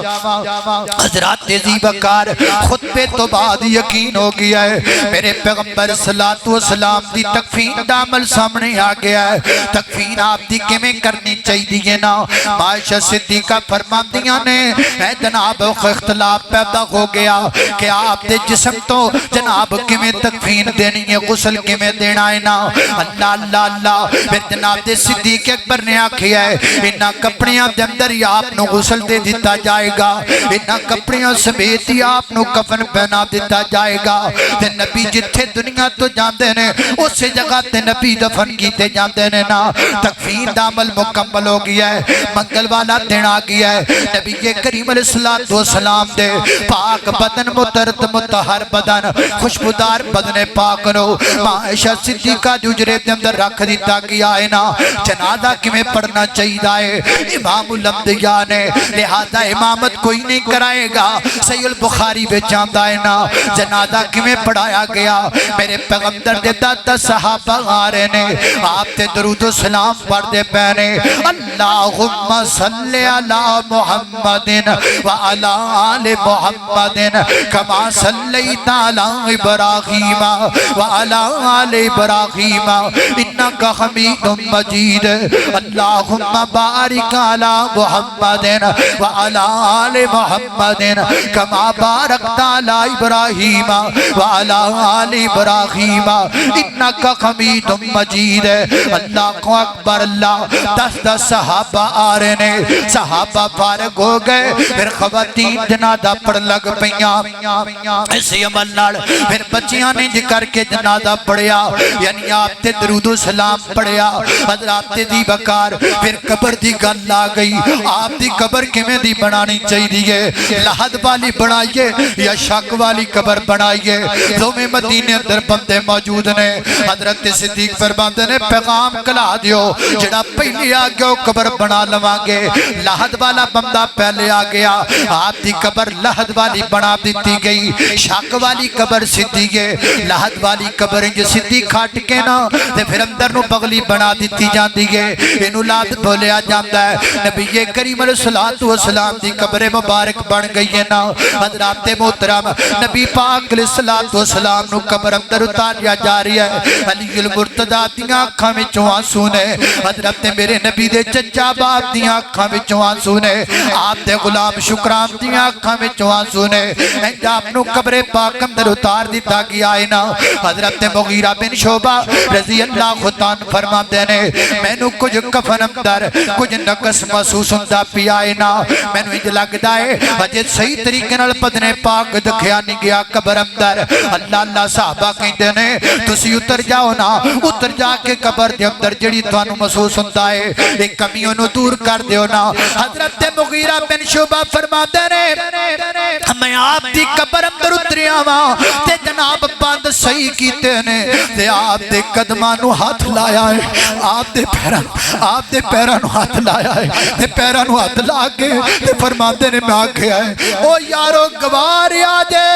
حضرات ذی بکار خطبے تو بعد یقین ہو گیا ہے میرے پیغمبر صلوات و سلام دی تکفین دا عمل سامنے آ گیا ہے تکفین آپ دی کیویں کرنی چاہیے نا عائشہ صدیقہ فرماندیاں نے اے جناب اختلاف پیدا ہو گیا کہ آپ دے جسم تو جناب کیویں تکفین دینی ہے غسل کیویں دینا ہے نا اللہ اللہ اللہ پھر جناب دے صدیق اکبر نے آکھیا ہے انہاں کپڑیاں دے اندر ہی آپ نو غسل دے دیتا جائے گا انہاں کپڑیاں سمیت ہی آپ نو کفن پہنا دیتا جائے گا تے نبی جتھے دنیا تو جاندے نے اسی جگہ تے نبی دفن کیتے جاندے نے نا تکفین دا عمل مکمل ہو گیا ہے منگل والا دن آ گیا ہے نبی کریم علیہ الصلوۃ والسلام دے پاک بدن مترت مطہر بدن خوشبودار بدن پاک نو عائشہ صدیقہ ججرے دے اندر رکھ دیتا گیا ہے نا جنازہ کیویں پڑھنا چاہیے ہے امام الانبیاء نے لہذا امامت کوئی نہیں کرائے گا صحیح البخاری وچ آندا ہے نا جنازہ کیویں پڑھایا گیا میرے پیغمبر دے دادا صحابہ آ رہے نے آپ تے درود و سلام پڑھ دے پے نے اللہم صلی علی محمد وعلی آل محمد کما صلیت علی ابراہیم وعلی آل ابراہیم انکا حمید مجید اللہم بارک علی محمد وعلی آل محمد کما بارکت علی ابراہیم وعلی آل ابراہیم انکا حمید مجید اللہ کو اکبر اللہ دس صحابہ آ رہے نے صحابہ فارغ ہو گئے پھر خواتین جنازہ پڑھ لگ پیاں اسی عمل نال نال پھر بچیاں نے جی کر کے جنازہ پڑھیا یعنی آپ تے درود و سلام پڑھیا حضرات دی بکار پھر قبر دی گل آ گئی آپ دی قبر کیویں دی بنانی چاہیے لحد والی بنائیے یا شک والی قبر بنائیے دوویں مدینے اندر بندے موجود نے حضرت صدیق فرماندے نے پیغام کلا دیو جڑا پہلے آ گیا قبر بنا لواں گے لحد والا بندہ پہلے آ گیا آپ دی قبر لحد والی بنا دیتی گئی شک والی قبر سدھی ہے لحد والی قبر جو سدھی کھٹ کے نا تے پھر اندر نو بغلی بنا دیتی جاندی ہے اینو لاد بولیا جاندا ہے نبی کریم علیہ السلام دی قبر مبارک بن گئی ہے نا حضرات محترم نبی پاک علیہ السلام نو قبر اندر اتاریا جا رہی ہے علی المرتضی دیاں اکھاں وچوں آنسو نے حضرت میرے نبی دے چچا باپ دیاں اکھاں وچوں آنسو نے آپ دے غلام شکرام دیاں اکھاں وچوں آنسو نے اینج آپ نو قبر پاک اندر اتار دیتا گیا ہے نا حضرت مغیرہ بن شعبہ رضی اللہ عنہ فرماتے نے مینوں کچھ کفن اندر کچھ نقص محسوس ہوندا پیا ہے نا مینوں انج لگدا ہے اجے صحیح طریقے نال بدنے پاک دکھیا نہیں گیا قبر اندر اللہ اللہ صحابہ کہندے نے تسی اتر جاؤ نا اتر جا کے قبر دے اندر جڑی تانوں محسوس ہوندا ہے ایک کمیوں نو دور کر دیو نا حضرت مغیرہ بن شعبہ فرماتے نے میں آپ دی قبر اندر اتریا ہاں تے جناب بند صحیح کیتے نے تے آپ دے قدماں نو ہاتھ لایا ہے آپ دے پیراں نو ہاتھ لایا ہے تے پیراں نو ہاتھ لا کے تے فرماندے نے میں آکھیا ہے او یارو گوار آ جے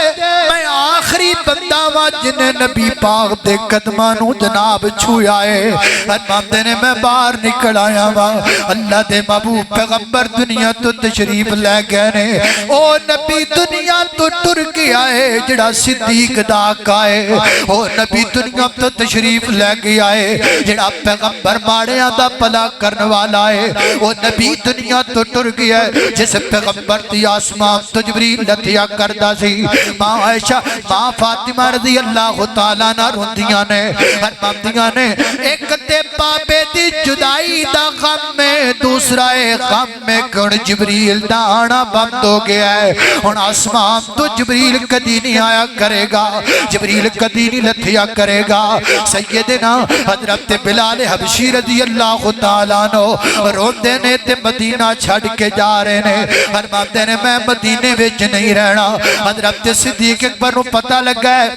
میں آخری بندہ وا جن نبی پاک دے قدماں نو جناب چھویا ہے فرماندے نے میں باہر نکل آیا وا اللہ دے محبوب پیغمبر دنیا تو تشریف لے گئے نے او نبی دنیا تو ٹر گیا ہے جڑا صدیق دا آقا ہے او نبی دنیا تو تشریف لے گیا ہے جڑا پیغمبر ماڑیاں دا بھلا کرن والا ہے او نبی دنیا تو ٹر گیا ہے جس پیغمبر دی آسمان تو جبریل لتیا کردا سی ماں عائشہ ماں فاطمہ رضی اللہ تعالیٰ عنہ روندیاں نے فرماندیاں نے ایک تے بابے دی جدائی دا غم میں دوسرا غم میں کون جبریل دا آنا بند ہو گیا ہے ہن آسمان تو جبریل کدی نہیں آیا کرے گا جبریل کدی نہیں لتھیا کرے گا سیدنا حضرت بلال حبشی رضی اللہ تعالیٰ عنہ روندے نے تے مدینہ چھڑ کے جا رہے نے فرماتے نے میں مدینے وچ نہیں رہنا حضرت صدیق اکبر نو پتہ لگا ہے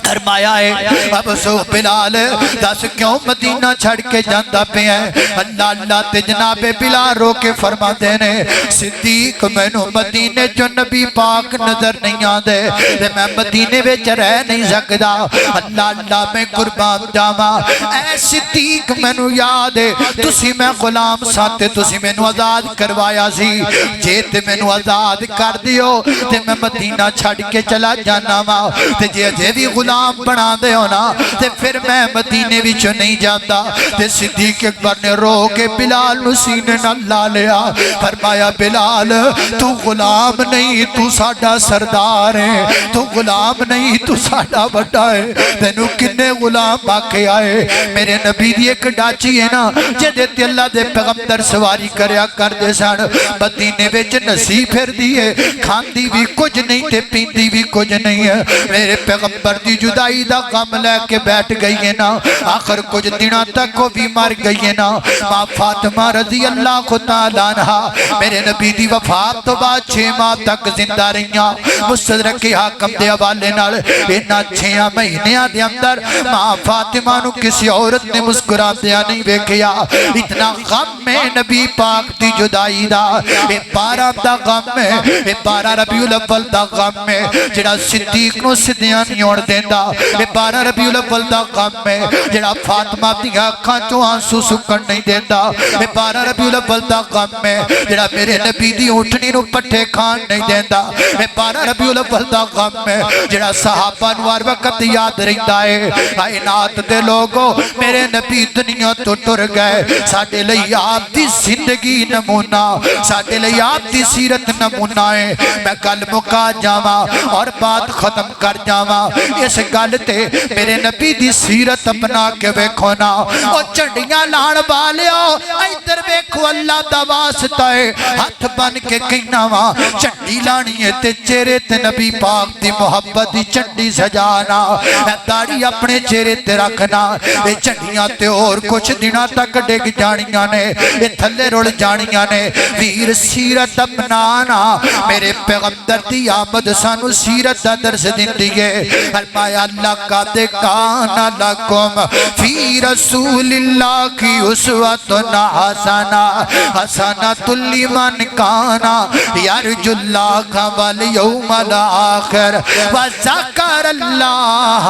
فرمایا ہے اب سو بلال دس کیوں مدینہ چھڑ کے جاندا پیا ہے اللہ اللہ تے جناب بلال رو کے فرماتے نے صدیق مینوں مدینے جو نبی پاک نظر نہیں آندے تے میں مدینے وچ رہ نہیں سکدا اللہ اللہ میں قربان جاواں اے صدیق مینوں یاد ہے تسی میں غلام سا تے تسی مینوں آزاد کروایا سی جے تے مینوں آزاد کر دیو تے میں مدینہ چھڑ کے چلا جانا وا تے جے اجے بھی غلام بنا دے ہو نا تے پھر میں مدینے وچ نہیں جاندا تے صدیق اکبر نے رو کے بلال نو سینے نال لا لیا فرمایا بلال تو غلام نہیں تو ساڈا سردار ہے تو غلام نہیں تو ساڈا بڑا ہے تینوں کنے غلام آکھے آئے میرے نبی دی ایک ڈاچی ہے نا جے تے اللہ دے پیغمبر سواری کریا کر دے سن مدینے وچ نسی پھر دیے کھاندی بھی کچھ نہیں تے پیندی بھی کچھ نہیں ہے میرے پیغمبر دی جدائی دا غم لے کے بیٹھ گئی ہے نا آخر کچھ دنوں تک وہ بھی مر گئی ہے نا ماں فاطمہ رضی اللہ تعالیٰ عنہ میرے نبی دی وفات تو بعد 6 ماہ تک زندہ رہیاں مستدرک حاکم دے حوالے نال انہاں 6 مہینیاں دے اندر ماں فاطمہ نو کسی عورت نے مسکراتیاں نہیں ویکھیا اتنا غم میں نبی پاک دی جدائی دا اے 12 دا غم ہے اے 12 ربیع الاول دا غم ہے جڑا صدیق نو سدیاں نہیں ہون دیندا اے 12 ربیع الاول دا غم ہے جڑا فاطمہ دی اکھاں چوں آنسو سکن نہیں دیندا اے 12 ربیع الاول دا غم ہے جڑا میرے نبی دی اونٹنی نو پٹھے کھان نہیں دیندا اے 12 ربیع الاول دا غم ہے جڑا صحابہ نو ہر وقت یاد رہندا ہے کائنات دے لوگو میرے نبی دنیا تو ٹر گئے ساڈے لئی آپ دی زندگی نمونہ ساڈے لئی آپ دی سیرت نمونہ ہے میں گل مکا جاواں اور بات ختم کر جاواں اس گل تے میرے نبی دی سیرت اپنا کے ویکھو نا او چنڈیاں لان والیو ادھر ویکھو اللہ دا واسطہ ہے ہاتھ بن کے کہنا وا چنڈی لانی ہے تے چہرے تے نبی پاک دی محبت دی چنڈی سجانا داڑھی اپنے چہرے تے رکھنا اے چنڈیاں تے اور کچھ دنوں تک ڈگ جانیاں نے اے تھلے رول جانیاں نے ویر سیرت اپنانا میرے پیغمبر دی آمد سانو سیرت دا درس دیندی ہے فرمایا لقد کان لکم فی رسول اللہ کی اسوۃ حسنہ حسنۃ لمن کان یرجو اللہ والیوم الاخر وذکر اللہ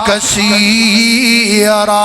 کثیرا